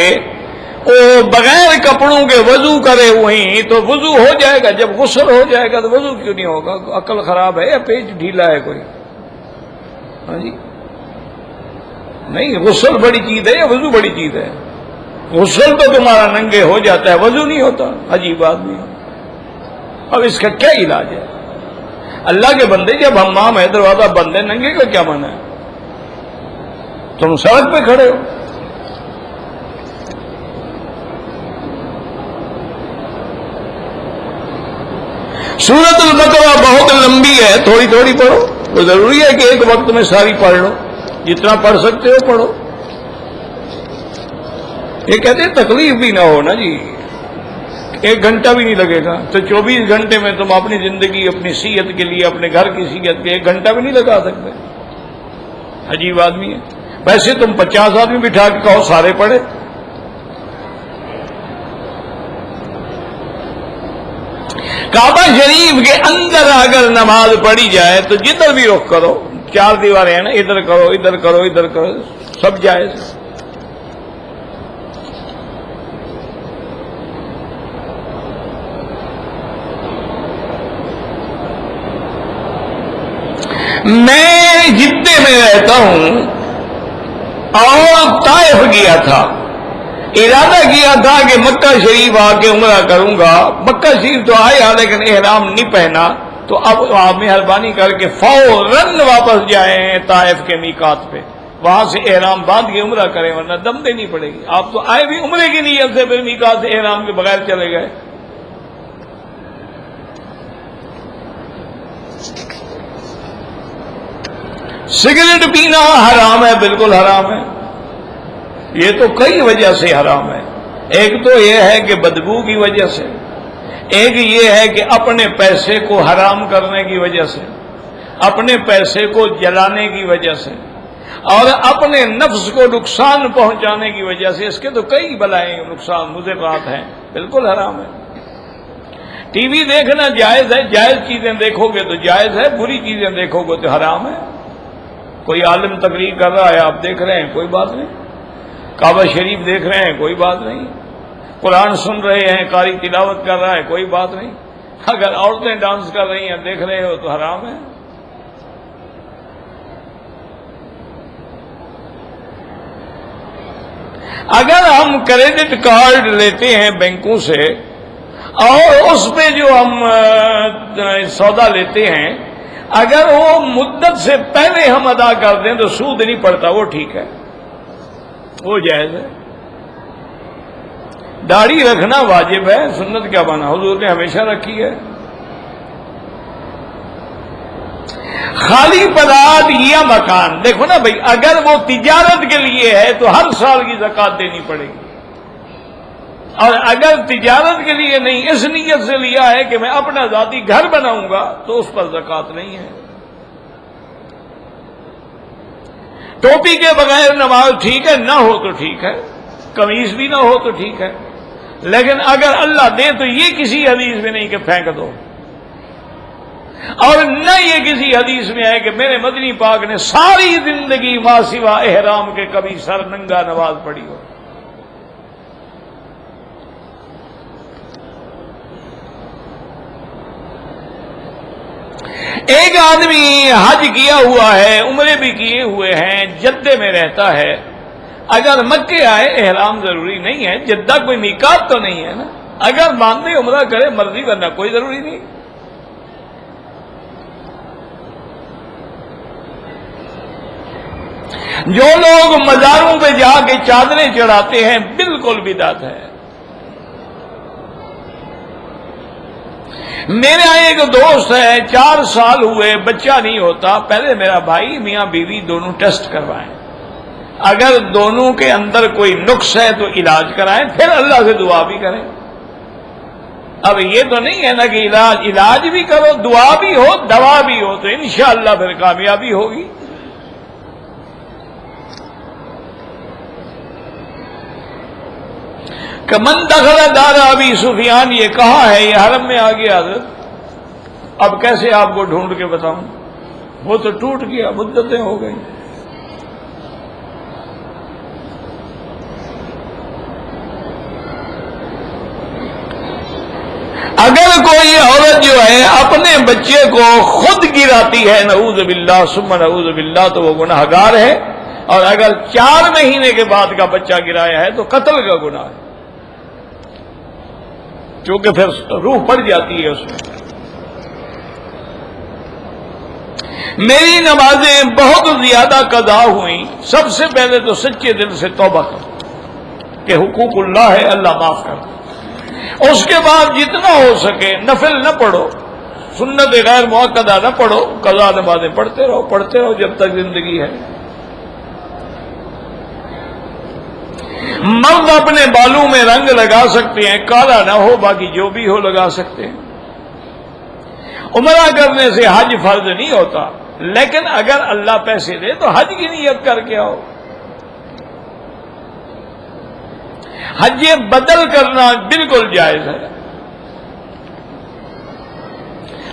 بغیر کپڑوں کے وضو کرے وہیں تو وضو ہو جائے گا، جب غسل ہو جائے گا تو وضو کیوں نہیں ہوگا؟ عقل خراب ہے یا پیٹ ڈھیلا ہے کوئی؟ ہاں جی نہیں، غسل بڑی چیز ہے یا وضو بڑی چیز ہے؟ غسل تو تمہارا ننگے ہو جاتا ہے، وضو نہیں ہوتا، عجیب آدمی ہے۔ اب اس کا کیا علاج ہے؟ اللہ کے بندے جب حمام ہے دروازہ بند ہے، ننگے کا کیا معنی ہے؟ تم سڑک پہ کھڑے ہو۔ سورۃ البقرہ بہت لمبی ہے، تھوڑی تھوڑی پڑھو، تو ضروری ہے کہ ایک وقت میں ساری پڑھ لو، جتنا پڑھ سکتے ہو پڑھو۔ یہ کہتے ہیں تکلیف بھی نہ ہو نا جی، 1 گھنٹہ بھی نہیں لگے گا، تو 24 گھنٹے میں تم اپنی زندگی، اپنی صحت کے لیے، اپنے گھر کی صحت کے 1 گھنٹہ بھی نہیں لگا سکتے، عجیب آدمی ہے۔ ویسے تم 50 آدمی بٹھا کے کہو سارے پڑھے، کعبہ شریف کے اندر اگر نماز پڑھی جائے تو جدھر بھی رخ کرو، 4 دیواریں ہیں نا، ادھر کرو ادھر کرو ادھر کرو، سب جائز۔ میں جدے میں رہتا ہوں اور طائف گیا تھا، ارادہ کیا تھا کہ مکہ شریف آ کے عمرہ کروں گا، مکہ شریف تو آیا لیکن احرام نہیں پہنا، تو اب آپ مہربانی کر کے فوراً واپس جائیں طائف کے میقات پہ، وہاں سے احرام باندھ کے عمرہ کریں ورنہ دم دینی پڑے گی۔ آپ تو آئے بھی عمرے کی نیت سے، پھر میقات سے احرام کے بغیر چلے گئے۔ سگریٹ پینا حرام ہے، بالکل حرام ہے، یہ تو کئی وجہ سے حرام ہے۔ ایک تو یہ ہے کہ بدبو کی وجہ سے، ایک یہ ہے کہ اپنے پیسے کو حرام کرنے کی وجہ سے، اپنے پیسے کو جلانے کی وجہ سے، اور اپنے نفس کو نقصان پہنچانے کی وجہ سے۔ اس کے تو کئی بلائیں، نقصان، مضرات ہیں، بالکل حرام ہے۔ ٹی وی دیکھنا جائز ہے، جائز چیزیں دیکھو گے تو جائز ہے، بری چیزیں دیکھو گے تو حرام ہے۔ کوئی عالم تقریر کر رہا ہے، آپ دیکھ رہے ہیں، کوئی بات نہیں۔ کعبہ شریف دیکھ رہے ہیں، کوئی بات نہیں۔ قرآن سن رہے ہیں، قاری تلاوت کر رہا ہے، کوئی بات نہیں۔ اگر عورتیں ڈانس کر رہی ہیں دیکھ رہے ہو تو حرام ہے۔ اگر ہم کریڈٹ کارڈ لیتے ہیں بینکوں سے اور اس پہ جو ہم سودا لیتے ہیں، اگر وہ مدت سے پہلے ہم ادا کر دیں تو سود نہیں پڑتا، وہ ٹھیک ہے، وہ جائز ہے۔ داڑھی رکھنا واجب ہے، سنت کیا بنا، حضور نے ہمیشہ رکھی ہے۔ خالی پلاٹ یا مکان، دیکھو نا بھائی، اگر وہ تجارت کے لیے ہے تو ہر سال کی زکوٰۃ دینی پڑے گی، اور اگر تجارت کے لیے نہیں، اس نیت سے لیا ہے کہ میں اپنا ذاتی گھر بناؤں گا، تو اس پر زکوٰۃ نہیں ہے۔ ٹوپی کے بغیر نماز ٹھیک ہے، نہ ہو تو ٹھیک ہے، قمیص بھی نہ ہو تو ٹھیک ہے، لیکن اگر اللہ دے تو یہ کسی حدیث میں نہیں کہ پھینک دو، اور نہ یہ کسی حدیث میں ہے کہ میرے مدنی پاک نے ساری زندگی ما سوا احرام کے کبھی سر ننگا نماز پڑھی ہو۔ ایک آدمی حج کیا ہوا ہے، عمرے بھی کیے ہوئے ہیں، جدہ میں رہتا ہے، اگر مکے آئے احرام ضروری نہیں ہے، جدہ کوئی میقات تو نہیں ہے نا، اگر باندھے عمرہ کرے مرضی، کرنا کوئی ضروری نہیں۔ جو لوگ مزاروں پہ جا کے چادریں چڑھاتے ہیں، بالکل بدعت ہے۔ میرے ایک دوست ہے، 4 سال ہوئے بچہ نہیں ہوتا، پہلے میرا بھائی میاں بیوی دونوں ٹیسٹ کروائیں، اگر دونوں کے اندر کوئی نقص ہے تو علاج کرائیں، پھر اللہ سے دعا بھی کریں۔ اب یہ تو نہیں ہے نا کہ علاج بھی کرو، دعا بھی ہو، دوا بھی ہو، تو انشاءاللہ پھر کامیابی ہوگی۔ کہ من دخل دار ابی سفیان، یہ کہا ہے، یہ حرم میں آ گیا حضرت، اب کیسے آپ کو ڈھونڈ کے بتاؤں، وہ تو ٹوٹ گیا، مدتیں ہو گئی۔ اگر کوئی عورت جو ہے اپنے بچے کو خود گراتی ہے، نعوذ باللہ ثم نعوذ باللہ، تو وہ گناہ گار ہے، اور اگر 4 مہینے کے بعد کا بچہ گرایا ہے تو قتل کا گناہ ہے، کیونکہ پھر روح پڑ جاتی ہے اس میں۔ میری نمازیں بہت زیادہ قضا ہوئیں، سب سے پہلے تو سچے دل سے توبہ کرو کہ حقوق اللہ ہے، اللہ معاف کر۔ اس کے بعد جتنا ہو سکے نفل نہ پڑھو، سنت غیر مؤکدہ نہ پڑھو، قضا نمازیں پڑھتے رہو جب تک زندگی ہے۔ مرد اپنے بالوں میں رنگ لگا سکتے ہیں، کالا نہ ہو، باقی جو بھی ہو لگا سکتے ہیں۔ عمرہ کرنے سے حج فرض نہیں ہوتا، لیکن اگر اللہ پیسے دے تو حج کی نیت کر کے آؤ۔ حج بدل کرنا بالکل جائز ہے۔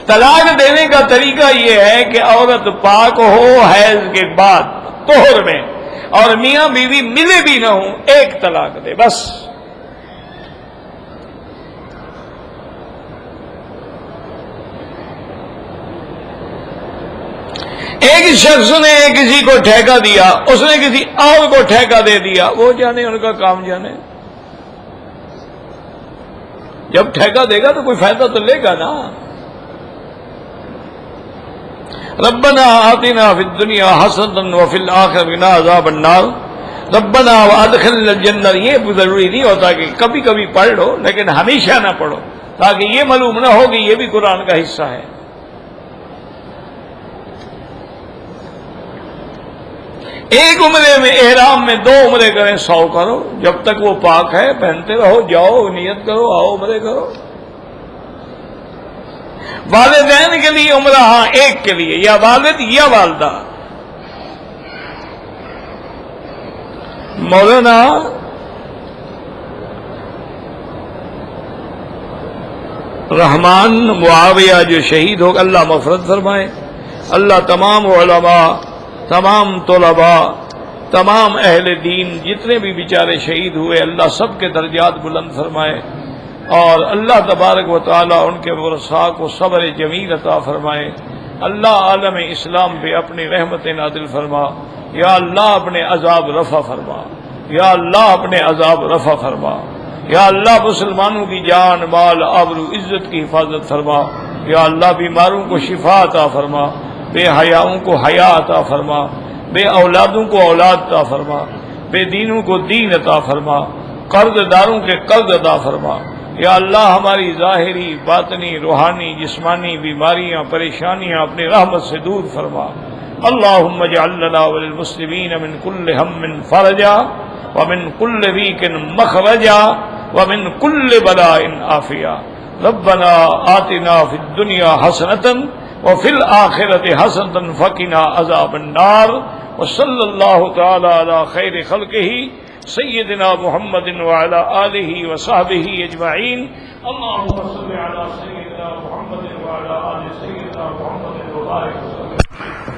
طلاق دینے کا طریقہ یہ ہے کہ عورت پاک ہو حیض کے بعد طہر میں، اور میاں بیوی ملے بھی نہ ہوں، ایک طلاق دے بس۔ ایک شخص نے کسی کو ٹھیکہ دیا، اس نے کسی اور کو ٹھیکہ دے دیا، وہ جانے، ان کا کام جانے۔ جب ٹھیکہ دے گا تو کوئی فائدہ تو لے گا نا۔ ربنا آتنا فی الدنیا حسنۃ وفی الآخرۃ قنا عذاب النار ربنا وادخلنا الجنہ۔ یہ ضروری نہیں ہوتا کہ کبھی کبھی پڑھ لو، لیکن ہمیشہ نہ پڑھو، تاکہ یہ معلوم نہ ہو کہ یہ بھی قرآن کا حصہ ہے۔ ایک عمرے میں احرام میں 2 عمرے کریں، 100 کرو، جب تک وہ پاک ہے پہنتے رہو، جاؤ نیت کرو، آؤ عمرے کرو۔ والدین کے لیے عمرہ، ہاں ایک کے لیے، یا والد یا والدہ۔ مولانا رحمان معاویہ جو شہید ہو، اللہ مغفرت فرمائے، اللہ تمام علماء، تمام طلباء، تمام اہل دین جتنے بھی بیچارے شہید ہوئے، اللہ سب کے درجات بلند فرمائے، اور اللہ تبارک و تعالی ان کے ورثاء کو صبر جمیل عطا فرمائے۔ اللہ عالم اسلام پہ اپنی رحمت نازل فرما، یا اللہ اپنے عذاب رفع فرما، یا اللہ اپنے عذاب رفع فرما، یا اللہ مسلمانوں کی جان مال آبرو عزت کی حفاظت فرما، یا اللہ بیماروں کو شفا عطا فرما، بے حیاؤں کو حیا عطا فرما، بے اولادوں کو اولاد عطا فرما، بے دینوں کو دین عطا فرما، قرض داروں کے قرض ادا فرما۔ یا اللہ ہماری ظاہری باطنی روحانی جسمانی بیماریاں پریشانیاں اپنی رحمت سے دور فرما۔ اللہم اجعل لنا وللمسلمین من کل ہم فرجا ومن کل ضیق مخرجا ومن کل بلاء عافیہ۔ ربنا آتنا فی الدنیا حسنۃ وفی الآخرۃ حسنۃ وقنا عذاب النار۔ وصلی اللہ تعالی علی خیر خلقہ سیدنا محمد وعلى آلہ وصحبہ اجمعین۔ اللہم صل علی سیدنا محمد وعلى آل سیدنا محمد وبارک وسلم۔